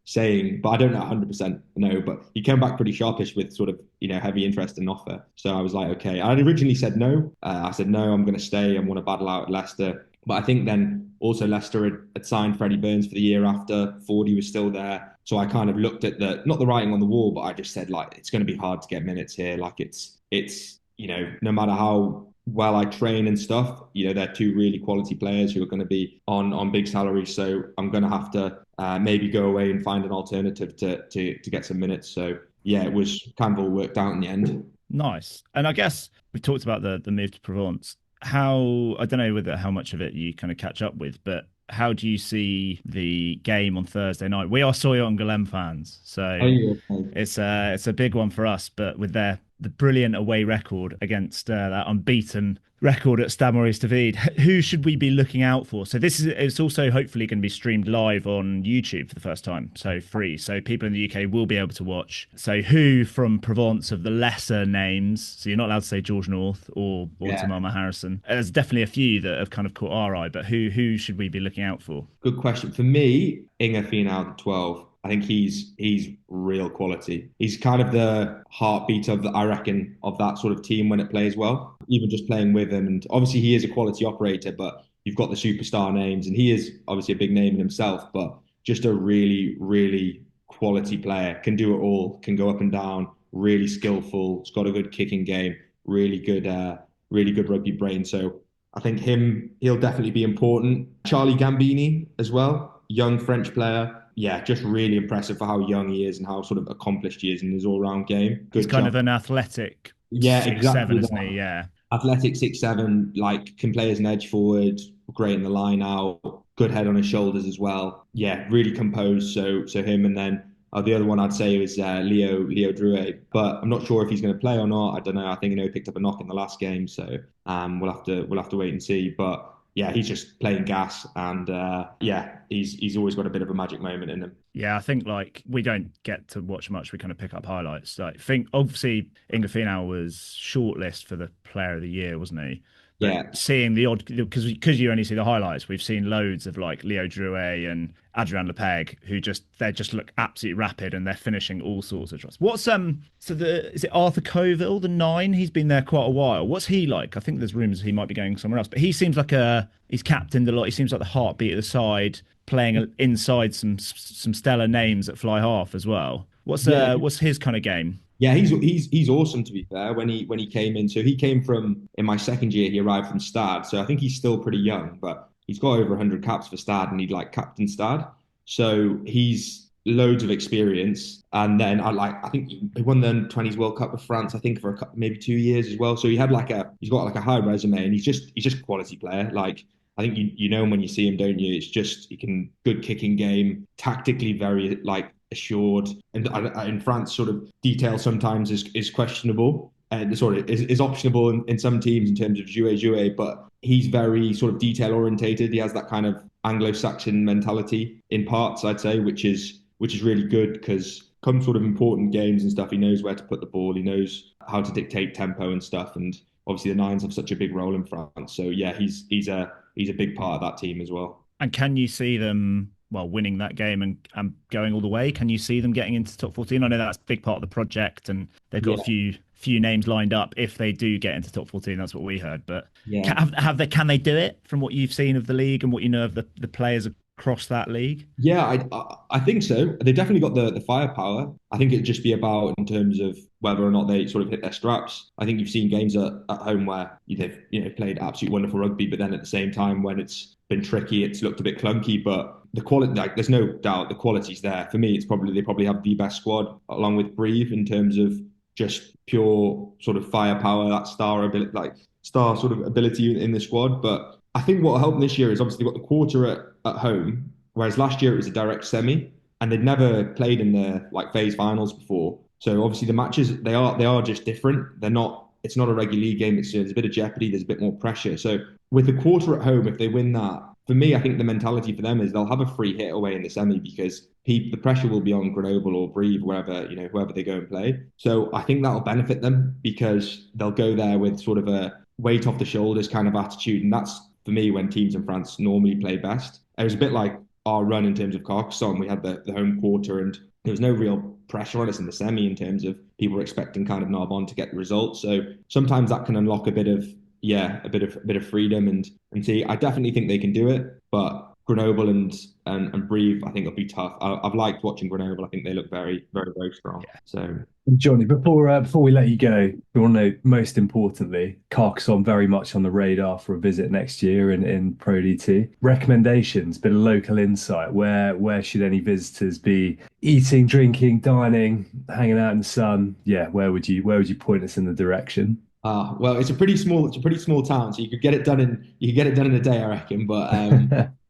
saying, but I don't know 100% no, but he came back pretty sharpish with sort of, heavy interest and offer. So I was like, okay. I originally said no. I said, no, I'm going to stay. I want to battle out at Leicester. But I think then also Leicester had signed Freddie Burns for the year after. Fordy was still there. So I kind of looked at not the writing on the wall, but I just said, like, it's going to be hard to get minutes here. Like it's no matter how well I train and stuff, they're two really quality players who are going to be on big salaries. So I'm going to have to maybe go away and find an alternative to get some minutes. So it was kind of all worked out in the end. Nice. And I guess we talked about the move to Provence. I don't know how much of it you kind of catch up with, but how do you see the game on Thursday night? We are Sawyer and Golem fans, so it's a big one for us. But with the brilliant away record against that unbeaten record at Stade Maurice David, who should we be looking out for? So it's also hopefully going to be streamed live on YouTube for the first time, so free. So people in the UK will be able to watch. So who from Provence of the lesser names? So you're not allowed to say George North or Tamama Harrison. There's definitely a few that have kind of caught our eye, but who should we be looking out for? Good question. For me, Inga Finau, the 12. I think he's real quality. He's kind of the heartbeat of that sort of team when it plays well. Even just playing with him, and obviously he is a quality operator, but you've got the superstar names, and he is obviously a big name in himself, but just a really, really quality player. Can do it all. Can go up and down. Really skillful. He's got a good kicking game. Really good rugby brain. So I think he'll definitely be important. Charlie Gambini as well, young French player. Yeah, just really impressive for how young he is and how sort of accomplished he is in his all-round game. He's kind of an athletic 6'7", isn't he? Yeah. Athletic 6'7", like can play as an edge forward, great in the line out, good head on his shoulders as well. Yeah, really composed. So him, and then the other one I'd say is Leo Drouet, but I'm not sure if he's going to play or not. I don't know. I think he picked up a knock in the last game, so we'll have to wait and see. But yeah, he's just playing gas, and he's always got a bit of a magic moment in him. Yeah, I think like we don't get to watch much. We kind of pick up highlights. Like, I think obviously Inga Finau was shortlist for the Player of the Year, wasn't he? But seeing the odd, because you only see the highlights, we've seen loads of like Leo Drouet and Adrian Lepeg who just look absolutely rapid, and they're finishing all sorts of shots. What's is it Arthur Coville, the 9? He's been there quite a while. What's he like? I think there's rumours he might be going somewhere else, but he seems like he's captained a lot. He seems like the heartbeat of the side, playing inside some stellar names at fly half as well. What's his kind of game? Yeah, he's awesome, to be fair. When he came in, so he came from, in my second year, he arrived from Stade. So I think he's still pretty young, but he's got over 100 caps for Stade, and he'd like captain Stade. So he's loads of experience. And then I think he won the Under-20s World Cup with France, I think for maybe 2 years as well. So he's got like a high resume, and he's just a quality player. Like, I think you know him when you see him, don't you? It's just good kicking game, tactically very like assured, and in France sort of detail sometimes is questionable and sort of is optionable in some teams in terms of jouer, but he's very sort of detail orientated. He has that kind of Anglo-Saxon mentality in parts, I'd say, which is really good, because come sort of important games and stuff, he knows where to put the ball, he knows how to dictate tempo and stuff, and obviously the Nines have such a big role in France. So yeah, he's a big part of that team as well. And can you see them winning that game and going all the way? Can you see them getting into top 14? I know that's a big part of the project, and they've got a few names lined up if they do get into top 14. That's what we heard. But can they do it from what you've seen of the league and what you know of the players across that league? Yeah, I think so. They've definitely got the firepower. I think it'd just be about in terms of whether or not they sort of hit their straps. I think you've seen games at home where they've played absolutely wonderful rugby, but then at the same time when it's been tricky, it's looked a bit clunky. But the quality, like, there's no doubt the quality's there. For me, they probably have the best squad along with Brive in terms of just pure sort of firepower, that star sort of ability in the squad. But I think what will help this year is obviously they've got the quarter at home, whereas last year it was a direct semi, and they'd never played in the phase finals before. So obviously the matches they are just different. It's not a regular league game. There's a bit of jeopardy. There's a bit more pressure. So with the quarter at home, if they win that, for me, I think the mentality for them is they'll have a free hit away in the semi because the pressure will be on Grenoble or Brive, whoever they go and play. So I think that'll benefit them because they'll go there with sort of a weight off the shoulders kind of attitude. And that's, for me, when teams in France normally play best. It was a bit like our run in terms of Carcassonne. We had the home quarter and there was no real pressure on us in the semi in terms of people were expecting kind of Narbonne to get the results. So sometimes that can unlock a bit of freedom and see. I definitely think they can do it, but Grenoble and Brive, I think it'll be tough. I've liked watching Grenoble. I think they look very, very, very strong. Yeah. So, Johnny, before we let you go, we want to know, most importantly, Carcassonne very much on the radar for a visit next year in ProD2. Recommendations, bit of local insight. Where should any visitors be eating, drinking, dining, hanging out in the sun? Yeah, where would you point us in the direction? Well, it's a pretty small town, so you could get it done in a day, I reckon. But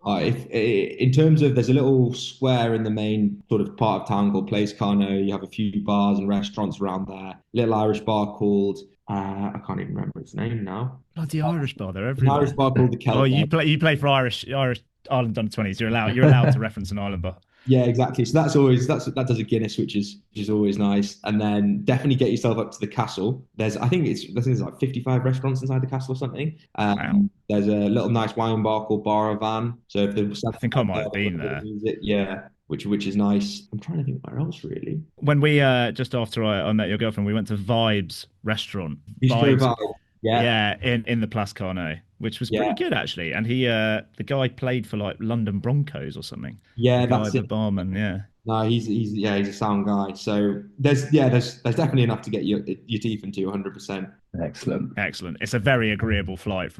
if in terms of, there's a little square in the main sort of part of town called Place Carnot. You have a few bars and restaurants around there. Little Irish bar called I can't even remember its name now. Bloody Irish bar, they're everywhere. An Irish bar called the Kelp. Oh, you play for Irish Ireland under-20s. You're allowed to reference an Ireland bar. Yeah, exactly. So that does a Guinness, which is always nice. And then definitely get yourself up to the castle. There's like 55 restaurants inside the castle or something. Wow. There's a little nice wine bar called Bar Van. So if I think I might have been there. Yeah, which is nice. I'm trying to think where else really. When we just after I met your girlfriend, we went to Vibes restaurant. Yeah, in the Place Carnot, which was pretty good actually. And he, the guy played for like London Broncos or something. Yeah, the barman. Yeah. No, he's a sound guy. So there's definitely enough to get your teeth into 100%. Excellent. It's a very agreeable flight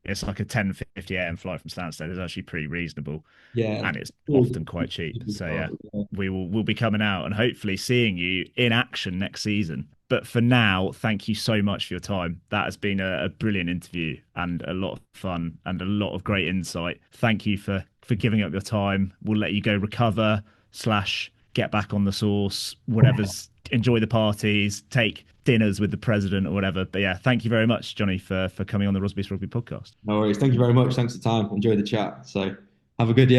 it's like a 10:50 a.m. flight from Stansted. It's actually pretty reasonable. Yeah. And it's often quite cheap. So yeah, we'll be coming out and hopefully seeing you in action next season. But for now, thank you so much for your time. That has been a brilliant interview and a lot of fun and a lot of great insight. Thank you for giving up your time. We'll let you go recover / get back on the sauce, whatever's enjoy the parties, take dinners with the president or whatever. But yeah, thank you very much, Johnny, for coming on the Rugby podcast. No worries. Thank you very much. Thanks for the time. Enjoy the chat. So have a good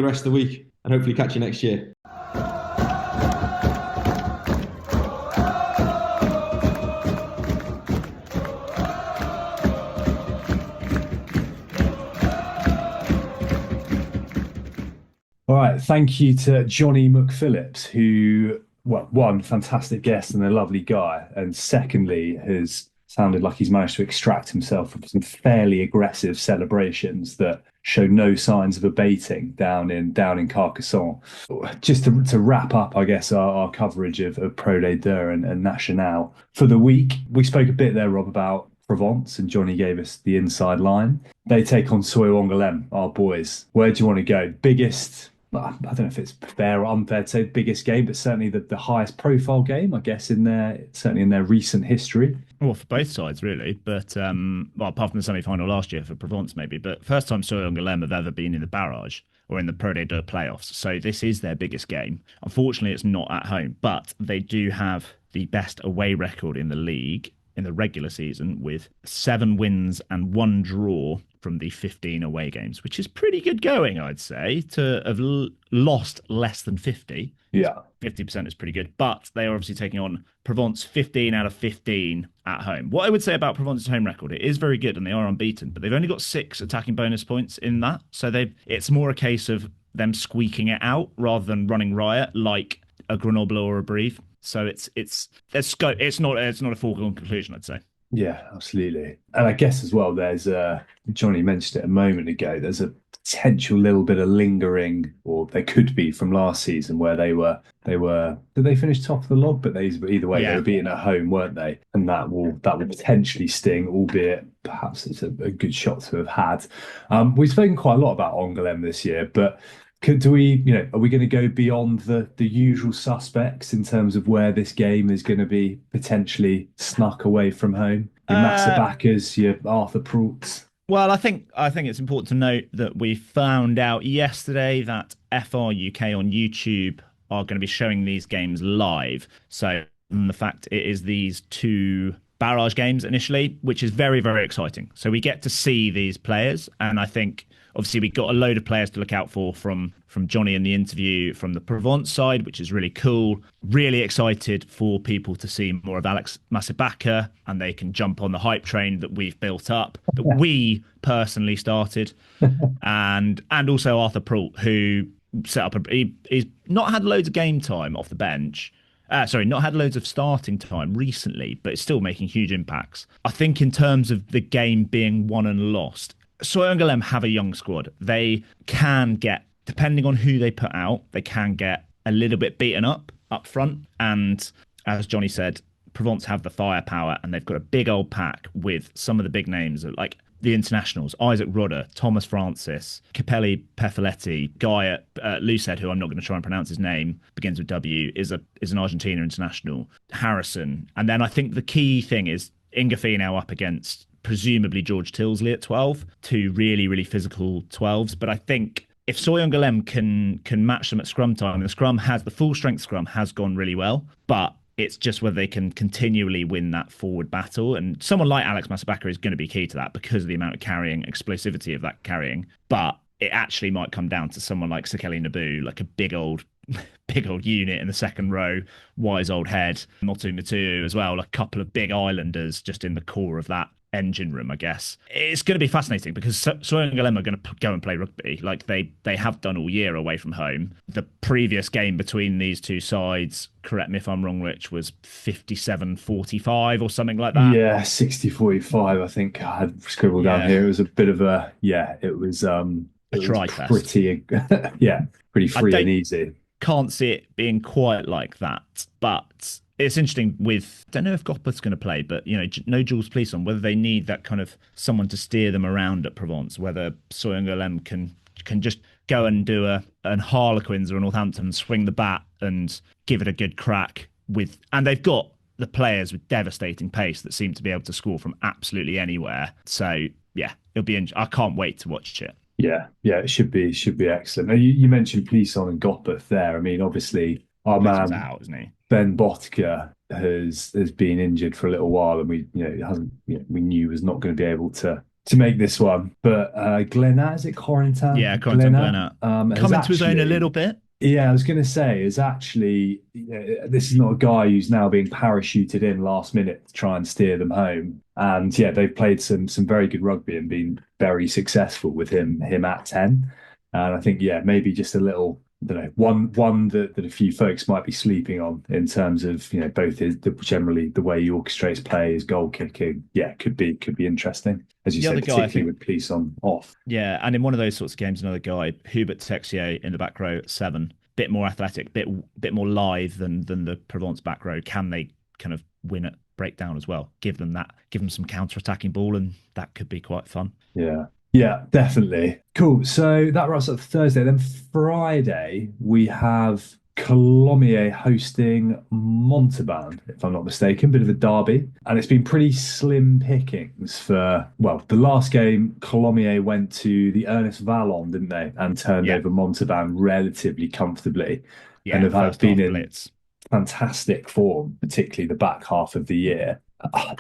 rest of the week and hopefully catch you next year. All right, thank you to Johnny McPhillips, who, one, fantastic guest and a lovely guy, and secondly, has sounded like he's managed to extract himself from some fairly aggressive celebrations that show no signs of abating down in Carcassonne. Just to wrap up, I guess, our coverage of ProD2 and National for the week, we spoke a bit there, Rob, about Provence, and Johnny gave us the inside line. They take on Soyo Angoulême, our boys. Where do you want to go? Biggest, I don't know if it's fair or unfair to say biggest game, but certainly the highest profile game, I guess, certainly in their recent history. Well, for both sides, really. But apart from the semi-final last year for Provence, maybe. But first time Soyo Angoulême have ever been in the barrage or in the ProD2 playoffs. So this is their biggest game. Unfortunately, it's not at home, but they do have the best away record in the league in the regular season with 7 wins and 1 draw from the 15 away games, which is pretty good going, I'd say, to have lost less than 50. Yeah. 50% is pretty good, but they are obviously taking on Provence 15 out of 15 at home. What I would say about Provence's home record, it is very good and they are unbeaten, but they've only got 6 attacking bonus points in that. So it's more a case of them squeaking it out rather than running riot like a Grenoble or a Brive. So it's not a foregone conclusion, I'd say. Yeah, absolutely. And I guess as well, there's Johnny mentioned it a moment ago, there's a potential little bit of lingering, or there could be, from last season where they were did they finish top of the log? But either way, they were beaten at home, weren't they? And that will potentially sting, albeit perhaps it's a good shot to have had. We've spoken quite a lot about Angoulême this year, but are we going to go beyond the usual suspects in terms of where this game is going to be potentially snuck away from home? Your Massabakas, your Arthur Proulx. Well, I think it's important to note that we found out yesterday that FR UK on YouTube are going to be showing these games live. So the fact it is these 2 barrage games initially, which is very, very exciting. So we get to see these players, and I think obviously we got a load of players to look out for from Johnny in the interview from the Provence side, which is really cool. Really excited for people to see more of Alex Masabaka, and they can jump on the hype train that we've built up, that we personally started, and also Arthur Proulx, who set up he's not had loads of game time off the bench. Not had loads of starting time recently, but it's still making huge impacts. I think in terms of the game being won and lost, Soy Angoulême have a young squad. They can get, depending on who they put out, they can get a little bit beaten up front. And as Johnny said, Provence have the firepower, and they've got a big old pack with some of the big names like the internationals: Isaac Rodder, Thomas Francis, Capelli Peffoletti, Guy at Luced, who I'm not going to try and pronounce his name, begins with W, is an Argentina international, Harrison. And then I think the key thing is Ingafino up against presumably George Tilsley at 12, 2 really, really physical 12s. But I think if Soy Angoulême can match them at scrum time, the full strength scrum has gone really well, but it's just whether they can continually win that forward battle. And someone like Alex Masabaka is going to be key to that because of the amount of carrying, explosivity of that carrying. But it actually might come down to someone like Sekeli Nabu, like a big old unit in the second row, wise old head, Motu Matu as well, a couple of big islanders just in the core of that engine room, I guess. It's going to be fascinating because Soy Angoulême are going to go and play rugby like they have done all year away from home. The previous game between these two sides, correct me if I'm wrong, Rich, was 57-45 or something like that. Yeah, 60-45, I think I had scribbled down here. It was a bit of a, it was pretty, pretty free and easy. Can't see it being quite like that, but it's interesting with, I don't know if Gopper's going to play, but no Jules Plisson, whether they need that kind of someone to steer them around at Provence, whether Soy Angoulême can just go and do an Harlequins or a Northampton, swing the bat and give it a good crack and they've got the players with devastating pace that seem to be able to score from absolutely anywhere. So it'll be I can't wait to watch it. Yeah, it should be excellent. Now, you mentioned Plisson and Gopper there. I mean, obviously our man out, isn't he? Ben Botka has been injured for a little while, and we knew was not going to be able to make this one. But Glenat, is it Corentin? Yeah, Corentin Glenat. Come into his own a little bit. Yeah, I was going to say, this is not a guy who's now being parachuted in last minute to try and steer them home. And they've played some very good rugby and been very successful with him at 10. And I think, maybe just a little, I don't know, one that a few folks might be sleeping on in terms of, both generally the way he orchestrates play, his goal kicking. Could be interesting. As you said, particularly with Plisson off. Yeah, and in one of those sorts of games, another guy, Hubert Texier in the back row at 7, bit more athletic, bit more lithe than the Provence back row. Can they kind of win at breakdown as well? Give them some counter-attacking ball, and that could be quite fun. Yeah, definitely. Cool. So that wraps up Thursday. Then Friday, we have Colomiers hosting Montauban, if I'm not mistaken, bit of a derby. And it's been pretty slim pickings for, the last game, Colomiers went to the Ernest Vallon, didn't they? And turned over Montauban relatively comfortably. Yeah, and have been in blitz. Fantastic form, particularly the back half of the year.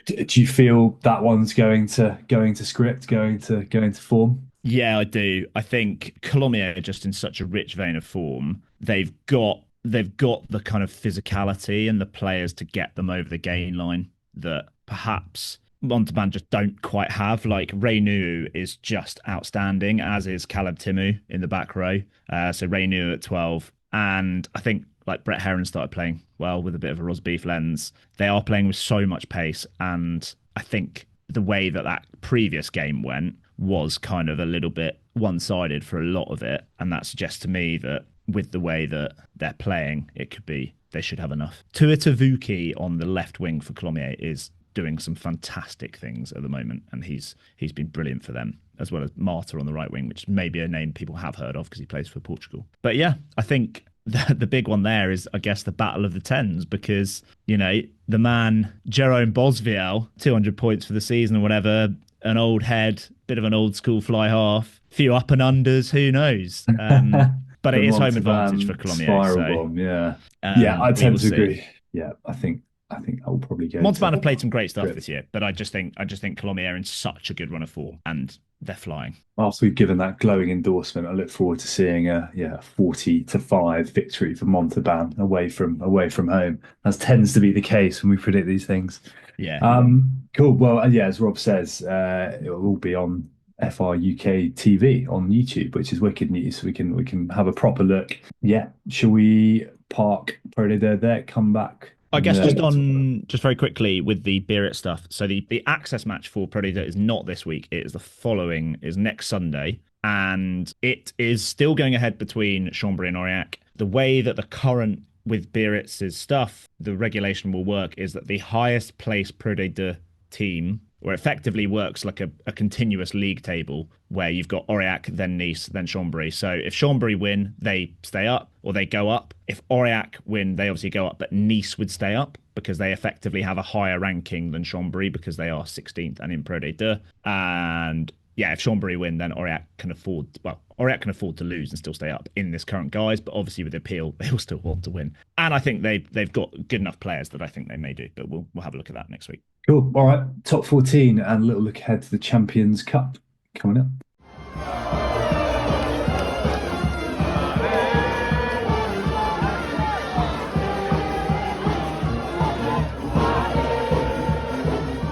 Do you feel that one's going to script, going to form? Yeah, I do. I think Colomiers are just in such a rich vein of form. They've got the kind of physicality and the players to get them over the gain line that perhaps Montauban just don't quite have. Like Reinu is just outstanding, as is Caleb Timu in the back row. So Reinu at 12. And I think like Brett Heron started playing well with a bit of a roast beef lens. They are playing with so much pace. And I think the way that previous game went was kind of a little bit one-sided for a lot of it. And that suggests to me that with the way that they're playing, it could be they should have enough. Tuitavuki on the left wing for Colomiers is doing some fantastic things at the moment, and he's been brilliant for them, as well as Marta on the right wing, which may be a name people have heard of because he plays for Portugal. But yeah, I think the big one there is, I guess, the battle of the tens, because, you know, the man Jerome Bosviel, 200 points for the season or whatever, an old head, bit of an old school fly half, few up and unders, who knows? But it is home advantage for Colomiers. I tend to agree. Yeah, I think that will probably go. Montauban have played some great stuff this year, but I just think Colomiers are in such a good run of form, and they're flying. After we've given that glowing endorsement, I look forward to seeing a 40-5 victory for Montauban away from home, as tends to be the case when we predict these things. Yeah. Cool. Well, as Rob says, it will all be on FR UK TV on YouTube, which is wicked news. We can have a proper look. Yeah. Shall we park ProD2 there? Come back. I guess just very quickly with the Biarritz stuff. So the access match for ProD2 is not this week. It is next Sunday. And it is still going ahead between Chambéry and Aurillac. The way that the current with Biarritz's stuff, the regulation will work is that the highest placed ProD2 team, or effectively works like a continuous league table where you've got Aurillac, then Nice, then Chambéry. So if Chambéry win, they stay up or they go up. If Aurillac win, they obviously go up, but Nice would stay up because they effectively have a higher ranking than Chambéry because they are 16th and in ProD2. And yeah, if Chambéry win, then Aurillac can afford to lose and still stay up in this current guise. But obviously with the appeal, they will still want to win. And I think they've got good enough players that I think they may do. But we'll have a look at that next week. Cool. All right. Top 14 and a little look ahead to the Champions Cup coming up.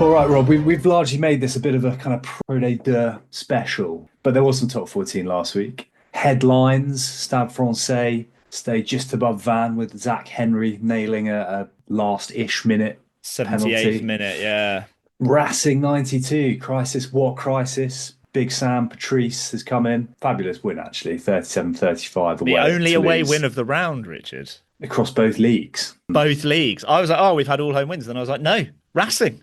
All right, Rob, we've largely made this a bit of a kind of ProD2 special, but there was some top 14 last week. Headlines: Stade Francais stayed just above Van with Zach Henry nailing a last-ish minute 78th penalty. minute, yeah. Racing 92, crisis, what crisis? Big Sam Patrice has come in. Fabulous win, actually, 37-35 away. The only away win of the round, Richard. Across both leagues. Both leagues. I was like, oh, we've had all home wins. Then I was like, no, Racing.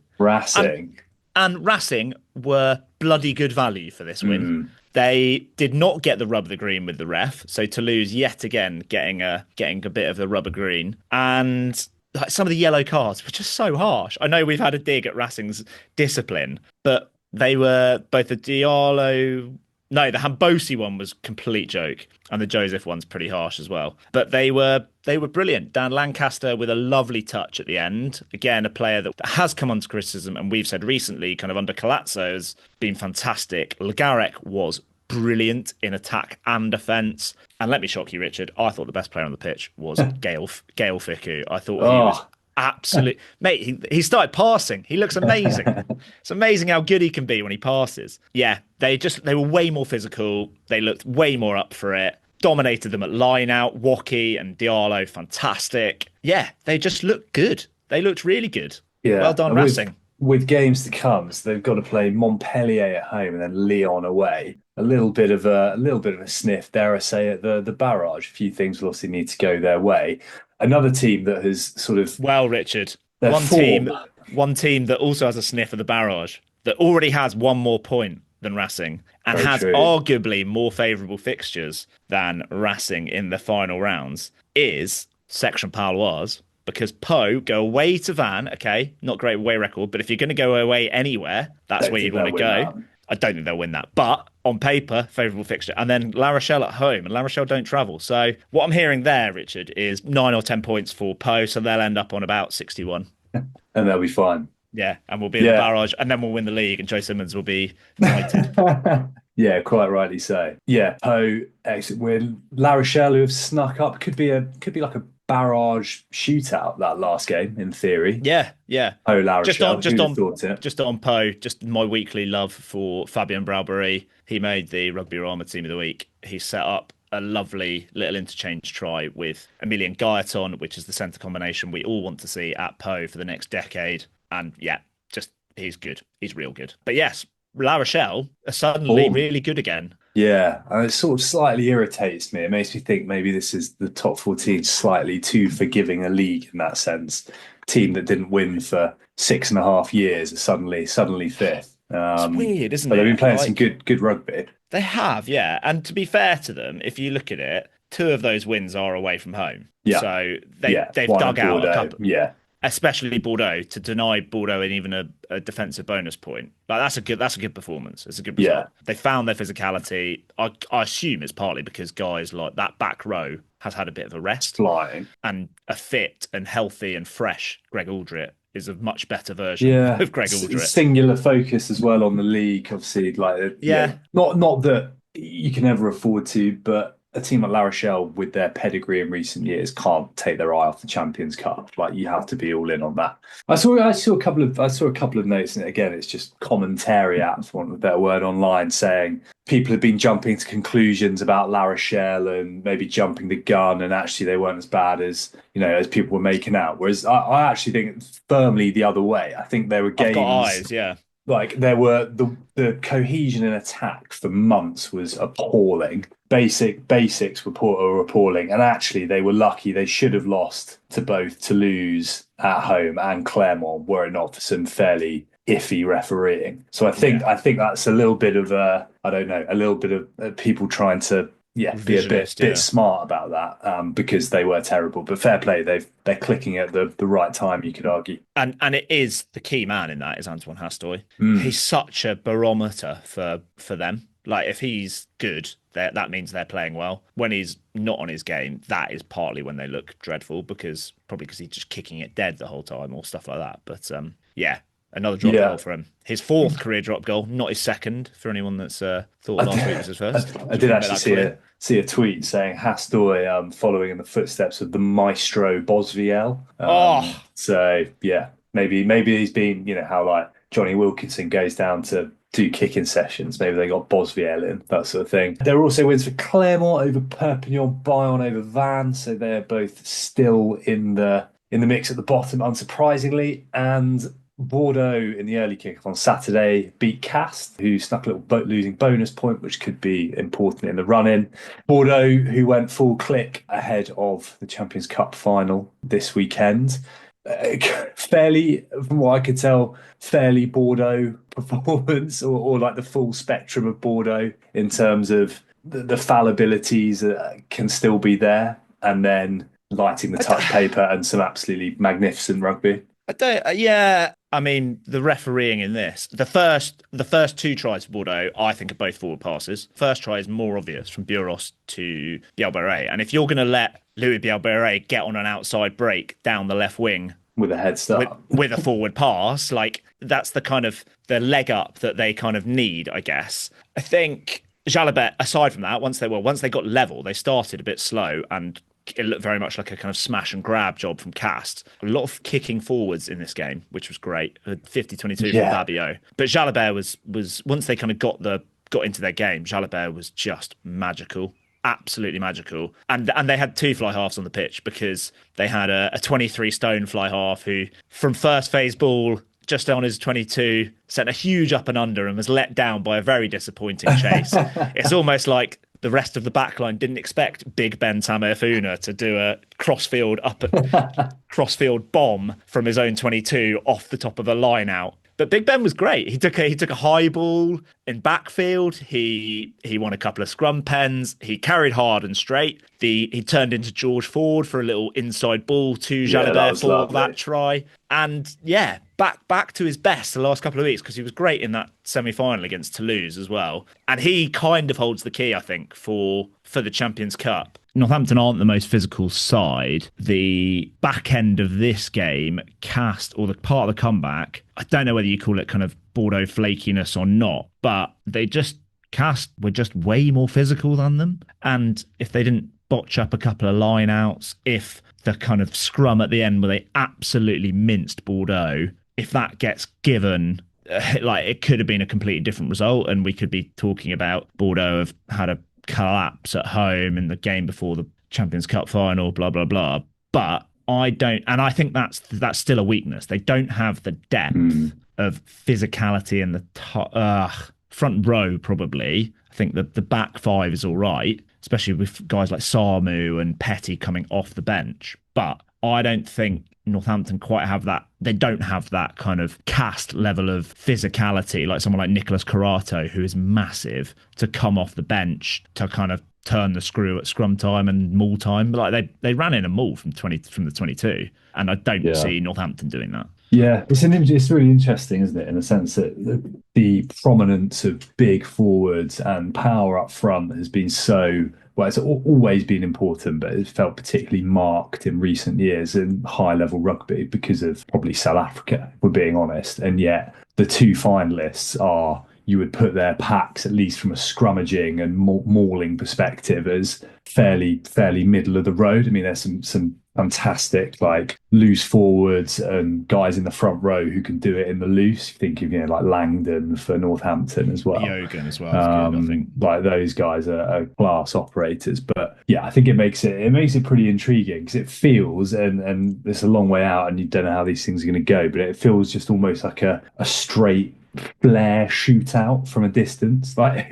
And Racing were bloody good value for this win. They did not get the rub of the green with the ref. So Toulouse, yet again, getting a bit of the rubber green. And like, some of the yellow cards were just so harsh. I know we've had a dig at Racing's discipline, but they were both the Diallo... No, the Hambosi one was complete joke, and the Joseph one's pretty harsh as well. But they were brilliant. Dan Lancaster with a lovely touch at the end. Again, a player that has come under criticism, and we've said recently, kind of under Colazzo, has been fantastic. Legarec was brilliant in attack and defence. And let me shock you, Richard, I thought the best player on the pitch was Gail Fickou. I thought he was absolute mate. He started passing. He looks amazing. It's amazing how good he can be when he passes. Yeah, they were way more physical. They looked way more up for it. Dominated them at line out. Woki and Diallo, fantastic. Yeah, they just looked good. They looked really good. Yeah, well done, Racing. With games to come, so they've got to play Montpellier at home and then Lyon away. A little bit of a sniff, dare I say, at the barrage. A few things will obviously need to go their way. Another team that has sort of... Well, Richard, one team that also has a sniff of the barrage, that already has one more point than Racing, and has arguably more favourable fixtures than Racing in the final rounds, is Section Paloise, because Po go away to Van, okay, not great away record, but if you're going to go away anywhere, that's where you'd want to go. That. I don't think they'll win that, but on paper, favourable fixture. And then La Rochelle at home, and La Rochelle don't travel. So what I'm hearing there, Richard, is 9 or 10 points for Po, so they'll end up on about 61. And they'll be fine. Yeah, and we'll be in the barrage, and then we'll win the league, and Joe Simmons will be knighted. Yeah, quite rightly so. Yeah, Po, with La Rochelle, who have snuck up, could be like a barrage shootout that last game, in theory. Yeah. Oh, La Just Rochelle, on Poe, just my weekly love for Fabien Braubery. He made the Rugby Rama Team of the Week. He set up a lovely little interchange try with Emilien Gaeton, which is the centre combination we all want to see at Poe for the next decade. And yeah, just he's good. He's real good. But yes, La Rochelle are suddenly really good again. Yeah, and it sort of slightly irritates me. It makes me think maybe this is the top 14 slightly too forgiving a league in that sense. Team that didn't win for 6.5 years is suddenly fifth. It's weird, isn't it? But they've been playing some good rugby. They have, yeah. And to be fair to them, if you look at it, 2 of those wins are away from home. Yeah. So they've dug out a couple. Yeah. Especially Bordeaux, to deny Bordeaux in even a defensive bonus point. Like that's a good performance. It's a good result. Yeah. They found their physicality. I assume it's partly because guys like that back row has had a bit of a rest. Flying. And a fit and healthy and fresh Greg Aldrit is a much better version of Greg Aldrit. Singular focus as well on the league, obviously. Not that you can ever afford to, but a team like La Rochelle with their pedigree in recent years can't take their eye off the Champions Cup. Like you have to be all in on that. I saw a couple of notes, and again, it's just commentary, for want of a better word, online saying people have been jumping to conclusions about La Rochelle and maybe jumping the gun, and actually they weren't as bad as as people were making out. Whereas I actually think it's firmly the other way. I think there were games. I've got eyes, yeah. Like there were the cohesion in attack for months was appalling. Basics were appalling, and actually they were lucky. They should have lost to both Toulouse at home and Clermont were it not for some fairly iffy refereeing. So I think that's a little bit of a little bit of people trying to be a bit smart about that because they were terrible. But fair play, they're clicking at the right time, you could argue. And it is the key man in that is Antoine Hastoy. He's such a barometer for them. Like if he's good, that means they're playing well. When he's not on his game, that is partly when they look dreadful because he's just kicking it dead the whole time or stuff like that. But another drop goal for him. His 4th career drop goal, not his 2nd. For anyone that's thought last week was his 1st. I did actually see a tweet saying Hastoy following in the footsteps of the maestro Bosviel. So yeah, maybe he's been how like Johnny Wilkinson goes down to do kicking sessions. Maybe they got Bosviel in, that sort of thing. There were also wins for Clermont over Perpignan, Bayonne over Vannes, so they're both still in the mix at the bottom, unsurprisingly. And Bordeaux in the early kickoff on Saturday beat Cast, who snuck a little losing bonus point, which could be important in the run-in. Bordeaux, who went full click ahead of the Champions Cup final this weekend. Fairly, from what I could tell, fairly Bordeaux performance or like the full spectrum of Bordeaux in terms of the fallibilities that can still be there, and then lighting the touch paper and some absolutely magnificent rugby. I mean, the refereeing in this, the first 2 tries for Bordeaux, I think are both forward passes. First try is more obvious from Biarritz to Biarritz. And if you're going to let Louis Biarritz get on an outside break down the left wing with a head start, with a forward pass, like that's the kind of the leg up that they kind of need, I guess. I think Jalabert, aside from that, once they got level, they started a bit slow and it looked very much like a kind of smash and grab job from Cast. A lot of kicking forwards in this game, which was great. 50-22 from Babio. But Jalabert was once they kind of got into their game, Jalabert was just magical. Absolutely magical. And they had 2 fly halves on the pitch because they had a 23 stone fly half who, from first phase ball, just on his 22, sent a huge up and under and was let down by a very disappointing chase. It's almost like the rest of the backline didn't expect Big Ben Tamerfuna to do a crossfield bomb from his own 22 off the top of a line out. But Big Ben was great. He took a high ball in backfield. He won a couple of scrum pens. He carried hard and straight. He turned into George Ford for a little inside ball to Jalabert for that try. And back to his best the last couple of weeks because he was great in that semi-final against Toulouse as well. And he kind of holds the key, I think, for the Champions Cup. Northampton aren't the most physical side. The back end of this game, Cast, or the part of the comeback, I don't know whether you call it kind of Bordeaux flakiness or not, but Cast were just way more physical than them. And if they didn't botch up a couple of line outs, if the kind of scrum at the end where they absolutely minced Bordeaux, if that gets given, like it could have been a completely different result, and we could be talking about Bordeaux have had a collapse at home in the game before the Champions Cup final, blah, blah, blah. But I don't, and I think that's still a weakness. They don't have the depth of physicality in the front row, probably. I think that the back five is all right, especially with guys like Samu and Petit coming off the bench. But I don't think Northampton quite have that. They don't have that kind of cast level of physicality, like someone like Nicholas Carato, who is massive, to come off the bench to kind of turn the screw at scrum time and maul time. Like they ran in a maul from the 22, and I don't see Northampton doing that. Yeah, it's really interesting, isn't it, in the sense that the prominence of big forwards and power up front has been so, well, it's always been important, but it's felt particularly marked in recent years in high-level rugby because of probably South Africa, if we're being honest. And yet the two finalists are, you would put their packs, at least from a scrummaging and mauling perspective, as fairly middle of the road. I mean, there's some fantastic like loose forwards and guys in the front row who can do it in the loose. You think of, like Langdon for Northampton as well. Yogan as well. Good, I think. Like those guys are class operators. But yeah, I think it makes it pretty intriguing because it feels, and it's a long way out and you don't know how these things are going to go, but it feels just almost like a straight flare shootout from a distance. Like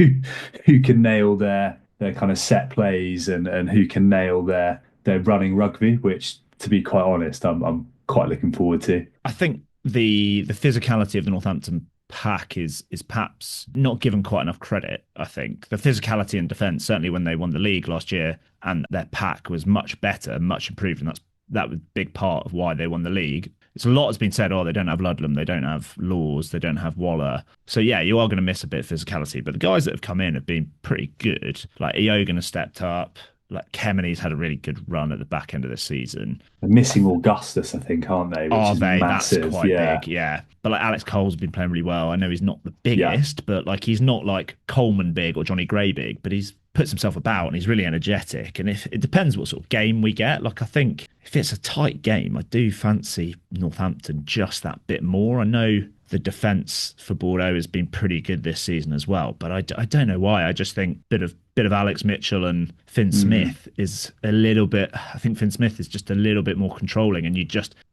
who can nail their kind of set plays and who can nail their running rugby, which, to be quite honest, I'm quite looking forward to. I think the physicality of the Northampton pack is perhaps not given quite enough credit. I think the physicality in defence, certainly when they won the league last year, and their pack was much better, much improved, and that was a big part of why they won the league. It's a lot has been said, they don't have Ludlam, they don't have Laws, they don't have Waller. So yeah, you are going to miss a bit of physicality, but the guys that have come in have been pretty good. Like Iogan has stepped up. Like Kemany's had a really good run at the back end of the season. They're missing Augustus, I think, aren't they? Are they? Massive. That's quite big, yeah. But like Alex Cole's been playing really well. I know he's not the biggest, but like he's not like Coleman big or Johnny Gray big, but he's puts himself about and he's really energetic. And if it depends what sort of game we get. Like I think if it's a tight game, I do fancy Northampton just that bit more. I know the defence for Bordeaux has been pretty good this season as well, but I don't know why. I just think bit of Alex Mitchell and Finn Smith is a little bit. I think Finn Smith is just a little bit more controlling, and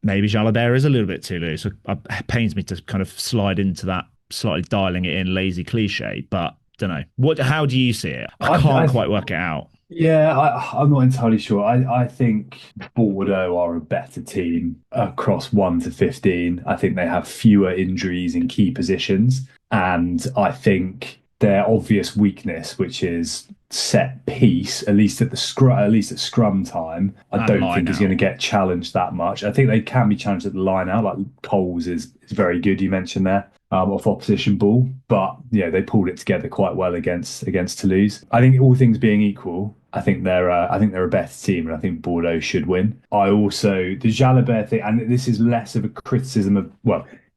maybe Jalabert is a little bit too loose. So it pains me to kind of slide into that, slightly dialing it in, lazy cliche, but don't know. How do you see it? I can't quite work it out. Yeah, I'm not entirely sure. I think Bordeaux are a better team across 1 to 15. I think they have fewer injuries in key positions. And I think their obvious weakness, which is set piece, at least at scrum time, I don't think is going to get challenged that much. I think they can be challenged at the line out. Like Coles is very good, you mentioned there. Off opposition ball, but they pulled it together quite well against Toulouse. I think all things being equal, I think they're a better team, and I think Bordeaux should win. I also the Jalabert thing, and this is less of a criticism of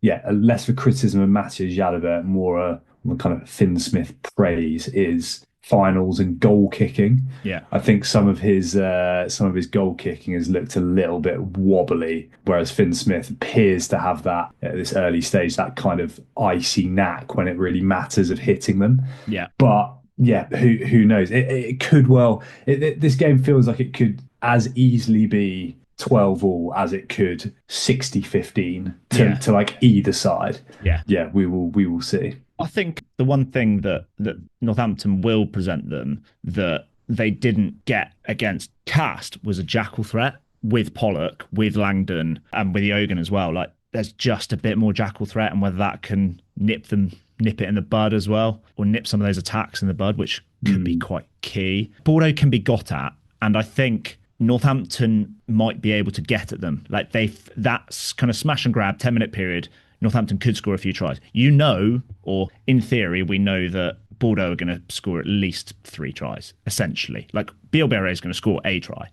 less of a criticism of Mathieu Jalabert, more a kind of Finn Smith praise is finals and goal kicking. Yeah, I think some of his goal kicking has looked a little bit wobbly, whereas Finn Smith appears to have that at this early stage, that kind of icy knack when it really matters of hitting them. Yeah, but who knows? It could this game feels like it could as easily be 12-all as it could 60-15 to like either side. Yeah, we will see. I think the one thing that Northampton will present them that they didn't get against Cast was a jackal threat with Pollock, with Langdon, and with Iogan as well. Like there's just a bit more jackal threat, and whether that can nip it in the bud as well, or nip some of those attacks in the bud, which could be quite key. Bordeaux can be got at, and I think Northampton might be able to get at them. Like that's kind of smash and grab 10-minute period. Northampton could score a few tries. Or in theory, we know that Bordeaux are going to score at least 3 tries, essentially. Like, Biarritz is going to score a try.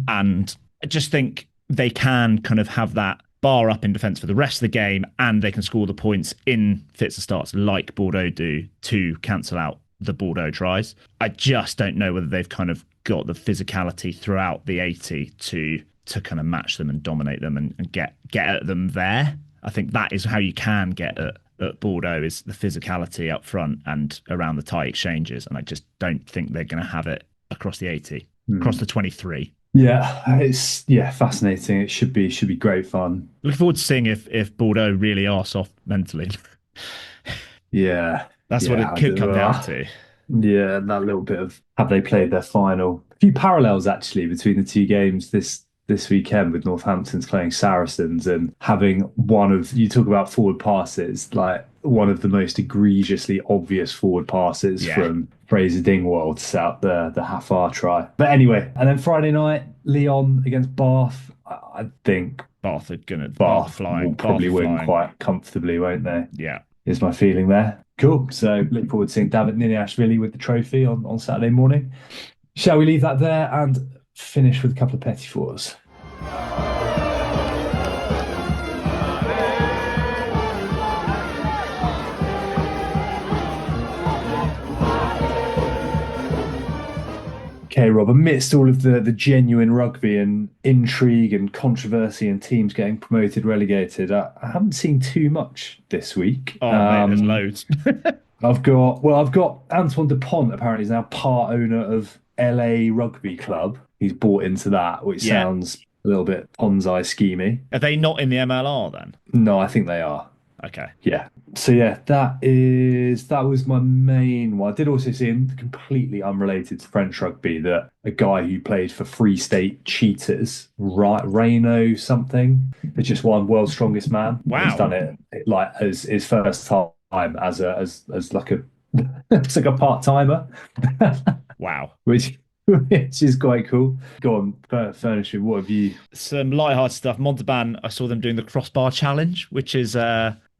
And I just think they can kind of have that bar up in defence for the rest of the game, and they can score the points in fits and starts like Bordeaux do to cancel out the Bordeaux tries. I just don't know whether they've kind of got the physicality throughout the 80 to to kind of match them and dominate them and get at them there. I think that is how you can get at Bordeaux, is the physicality up front and around the tight exchanges. And I just don't think they're going to have it across the 80, across the 23. Yeah, it's fascinating. It should be great fun. Looking forward to seeing if Bordeaux really are soft mentally. Yeah. That's what it could come down to. Yeah, that little bit of have they played their final. A few parallels actually between the two games this weekend, with Northampton's playing Saracens and having one of, you talk about forward passes, like one of the most egregiously obvious forward passes from Fraser Dingwall to set up the Hafar try. But anyway, and then Friday night, Lyon against Bath. I think Bath are gonna Bath will probably win quite comfortably, won't they? Yeah. Is my feeling there. Cool. So look forward to seeing David Niniashvili with the trophy on Saturday morning. Shall we leave that there and finish with a couple of petits fours? Okay, Rob, amidst all of the genuine rugby and intrigue and controversy and teams getting promoted, relegated, I haven't seen too much this week. Oh, mate, there's loads. I've got Antoine Dupont, apparently is now part owner of LA Rugby Club. He's bought into that, which sounds a little bit Ponzi schemy. Are they not in the MLR then? No, I think they are. Okay. Yeah. So that was my main one. I did also see, completely unrelated to French rugby, that a guy who played for Free State Cheetahs, Reno something, has just won World's Strongest Man. Wow. He's done it like as his first time as like a it's like a part-timer. Wow. Which is quite cool. Go on, furnish me. What have you? Some light-hearted stuff. Montauban, I saw them doing the crossbar challenge, which is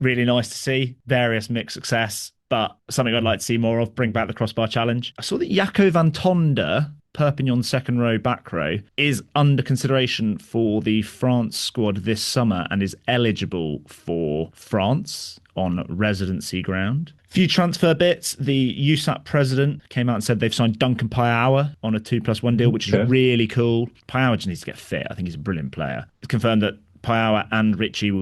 really nice to see. Various mixed success, but something I'd like to see more of. Bring back the crossbar challenge. I saw that Jaco van Tonder, Perpignan second row, back row, is under consideration for the France squad this summer and is eligible for France on residency ground. Few transfer bits. The USAP president came out and said they've signed Duncan Paiawa on a 2+1 deal, which is really cool. Paiawa just needs to get fit. I think he's a brilliant player. It's confirmed that Paiawa and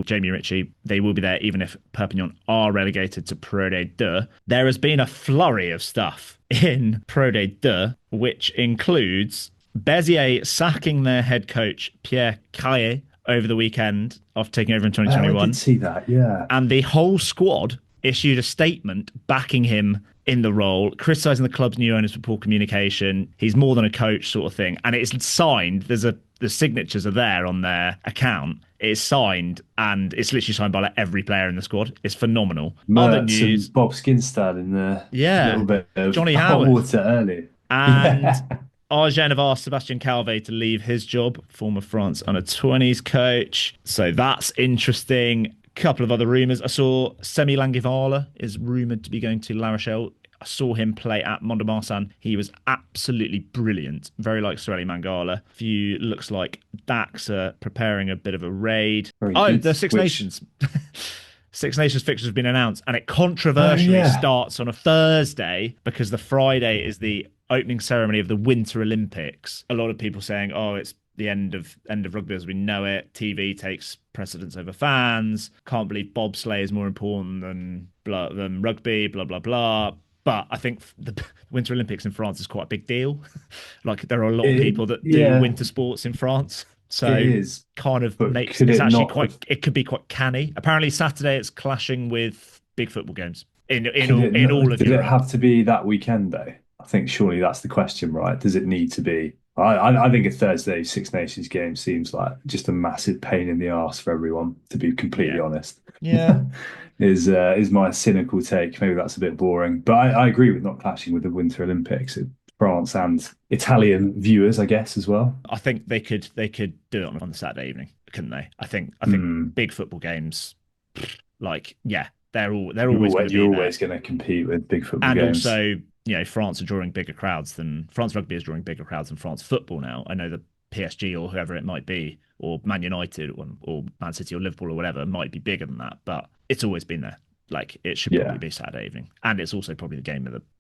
Jamie Ritchie, they will be there even if Perpignan are relegated to ProD2. There has been a flurry of stuff in ProD2, which includes Béziers sacking their head coach, Pierre Caillet, over the weekend after taking over in 2021. I did see that, yeah. And the whole squad issued a statement backing him in the role, criticising the club's new owners for poor communication. He's more than a coach, sort of thing. And it's signed. The signatures are there on their account. It's signed, and it's literally signed by like every player in the squad. It's phenomenal. Other news: Bob Skinstad in there. Yeah, a little bit of Johnny hot Howard water early. And Agen have asked Sebastian Calvé to leave his job, former France under-20s coach. So that's interesting. Couple of other rumours. I saw Semi Langivala is rumoured to be going to La Rochelle. I saw him play at Mont-de-Marsan. He was absolutely brilliant. Very like Sorelli Mangala. Looks like Dax are preparing a bit of a raid. The Six Nations. Six Nations fixture has been announced, and it controversially starts on a Thursday because the Friday is the opening ceremony of the Winter Olympics. A lot of people saying, it's the end of rugby as we know it. TV takes precedence over fans. Can't believe bobsleigh is more important than rugby, blah, blah, blah. But I think the Winter Olympics in France is quite a big deal. Like there are a lot of people that do winter sports in France. So it is, kind of makes it's actually it could be quite canny. Apparently Saturday it's clashing with big football games in all of Europe. Did it have to be that weekend though? I think surely that's the question, right? Does it need to be? I think a Thursday Six Nations game seems like just a massive pain in the arse for everyone, to be completely honest. Yeah. is my cynical take. Maybe that's a bit boring. But I agree with not clashing with the Winter Olympics. France and Italian viewers, I guess, as well. I think they could do it on the Saturday evening, couldn't they? I think big football games, they're always you're always going to compete with big football games. And also, France are drawing bigger crowds than France rugby is drawing bigger crowds than France football now. I know the PSG or whoever it might be, or Man United or Man City or Liverpool or whatever might be bigger than that, but it's always been there. like it should probably be Saturday evening, and it's also probably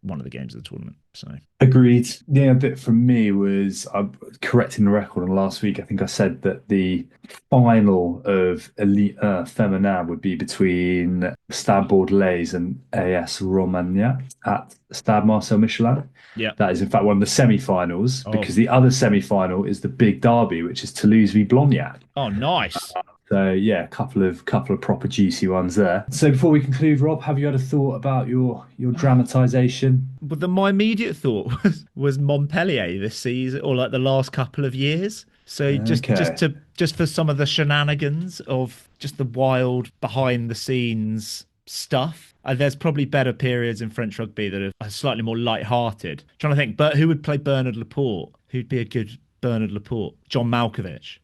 one of the games of the tournament. So agreed. Yeah, a bit from me was I'm correcting the record on last week. I think I said that the final of Elite Feminin would be between Stade Bordelais and AS Romagna at Stade Marcel Michelin. Yeah, that is in fact one of the semi-finals, because the other semi-final is the big derby, which is Toulouse v Blognac. Oh, nice. So yeah, a couple of proper juicy ones there. So before we conclude, Rob, have you had a thought about your dramatisation? But my immediate thought was Montpellier this season, or like the last couple of years. So just for some of the shenanigans of just the wild behind the scenes stuff. There's probably better periods in French rugby that are slightly more light-hearted. Trying to think, but who would play Bernard Laporte? Who'd be a good Bernard Laporte? John Malkovich.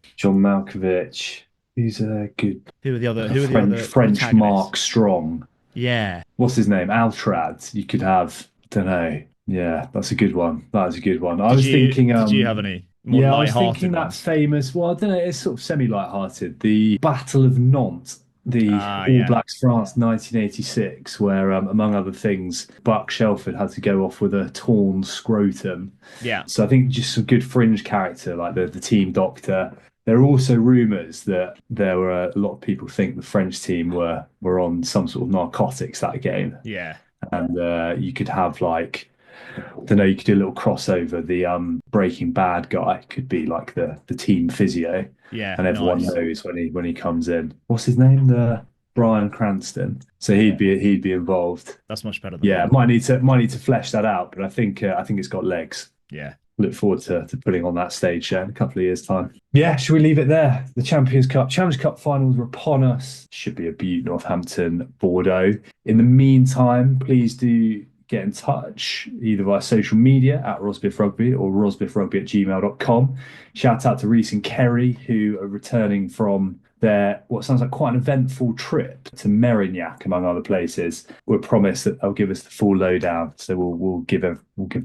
Who's a good? Who are the other? French Mark Strong. Yeah. What's his name? Altrad. You could have. Don't know. Yeah, that's a good one. That is a good one. I was thinking. Did you have any? More I was thinking that famous. Well, I don't know. It's sort of semi-light-hearted. The Battle of Nantes. The All Blacks France 1986, where among other things, Buck Shelford had to go off with a torn scrotum. Yeah. So I think just some good fringe character, like the team doctor. There are also rumours that there were a lot of people think the French team were on some sort of narcotics that game. Yeah. And you could have like, I don't know, you could do a little crossover. The Breaking Bad guy could be like the team physio. Yeah. And everyone knows when he comes in. What's his name? The Bryan Cranston. So he'd be involved. That's much better than might need to flesh that out, but I think it's got legs. Yeah. Look forward to putting on that stage in a couple of years' time. Yeah, should we leave it there? The Champions Cup finals are upon us. Should be a beaut, Northampton, Bordeaux. In the meantime, please do get in touch either via social media at Rosbiff Rugby or rosbiffrugby@gmail.com. Shout out to Reese and Kerry, who are returning from their what sounds like quite an eventful trip to Merignac, among other places. We're promised that they'll give us the full lowdown, so we'll give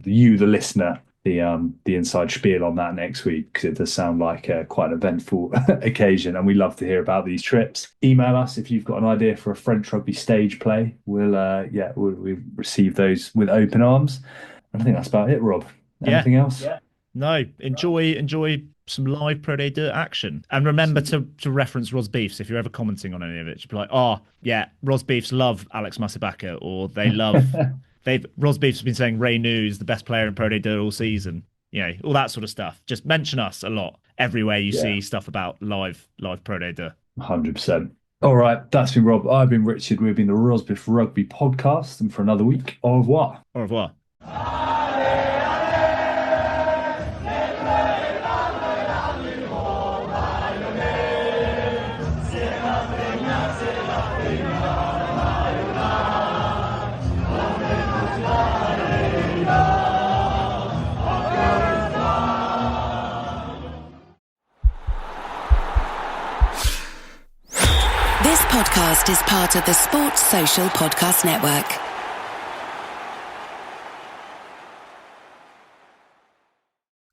you, the listener, the inside spiel on that next week, because it does sound like quite an eventful occasion, and we love to hear about these trips. Email us if you've got an idea for a French rugby stage play. We'll receive those with open arms. And I think that's about it, Rob. Anything else? Yeah. No. Enjoy some live ProD2 action, and remember to reference Ros Beefs if you're ever commenting on any of it. Just be like, Ros Beefs love Alex Masabaka, or they love. Ros Beef's been saying Ray New is the best player in ProD2 all season. You know, all that sort of stuff. Just mention us a lot everywhere you see stuff about live ProD2. 100%. All right, that's been Rob. I've been Richard. We've been the Rosbiff Rugby podcast, and for another week, au revoir. Au revoir. This podcast is part of the Sports Social Podcast Network.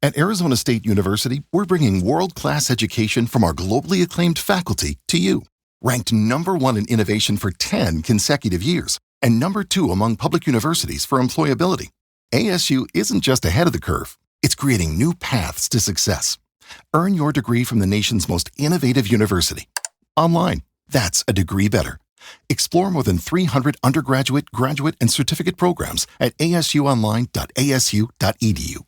At Arizona State University, we're bringing world-class education from our globally acclaimed faculty to you. Ranked #1 in innovation for 10 consecutive years and #2 among public universities for employability, ASU isn't just ahead of the curve. It's creating new paths to success. Earn your degree from the nation's most innovative university. Online. That's a degree better. Explore more than 300 undergraduate, graduate, and certificate programs at asuonline.asu.edu.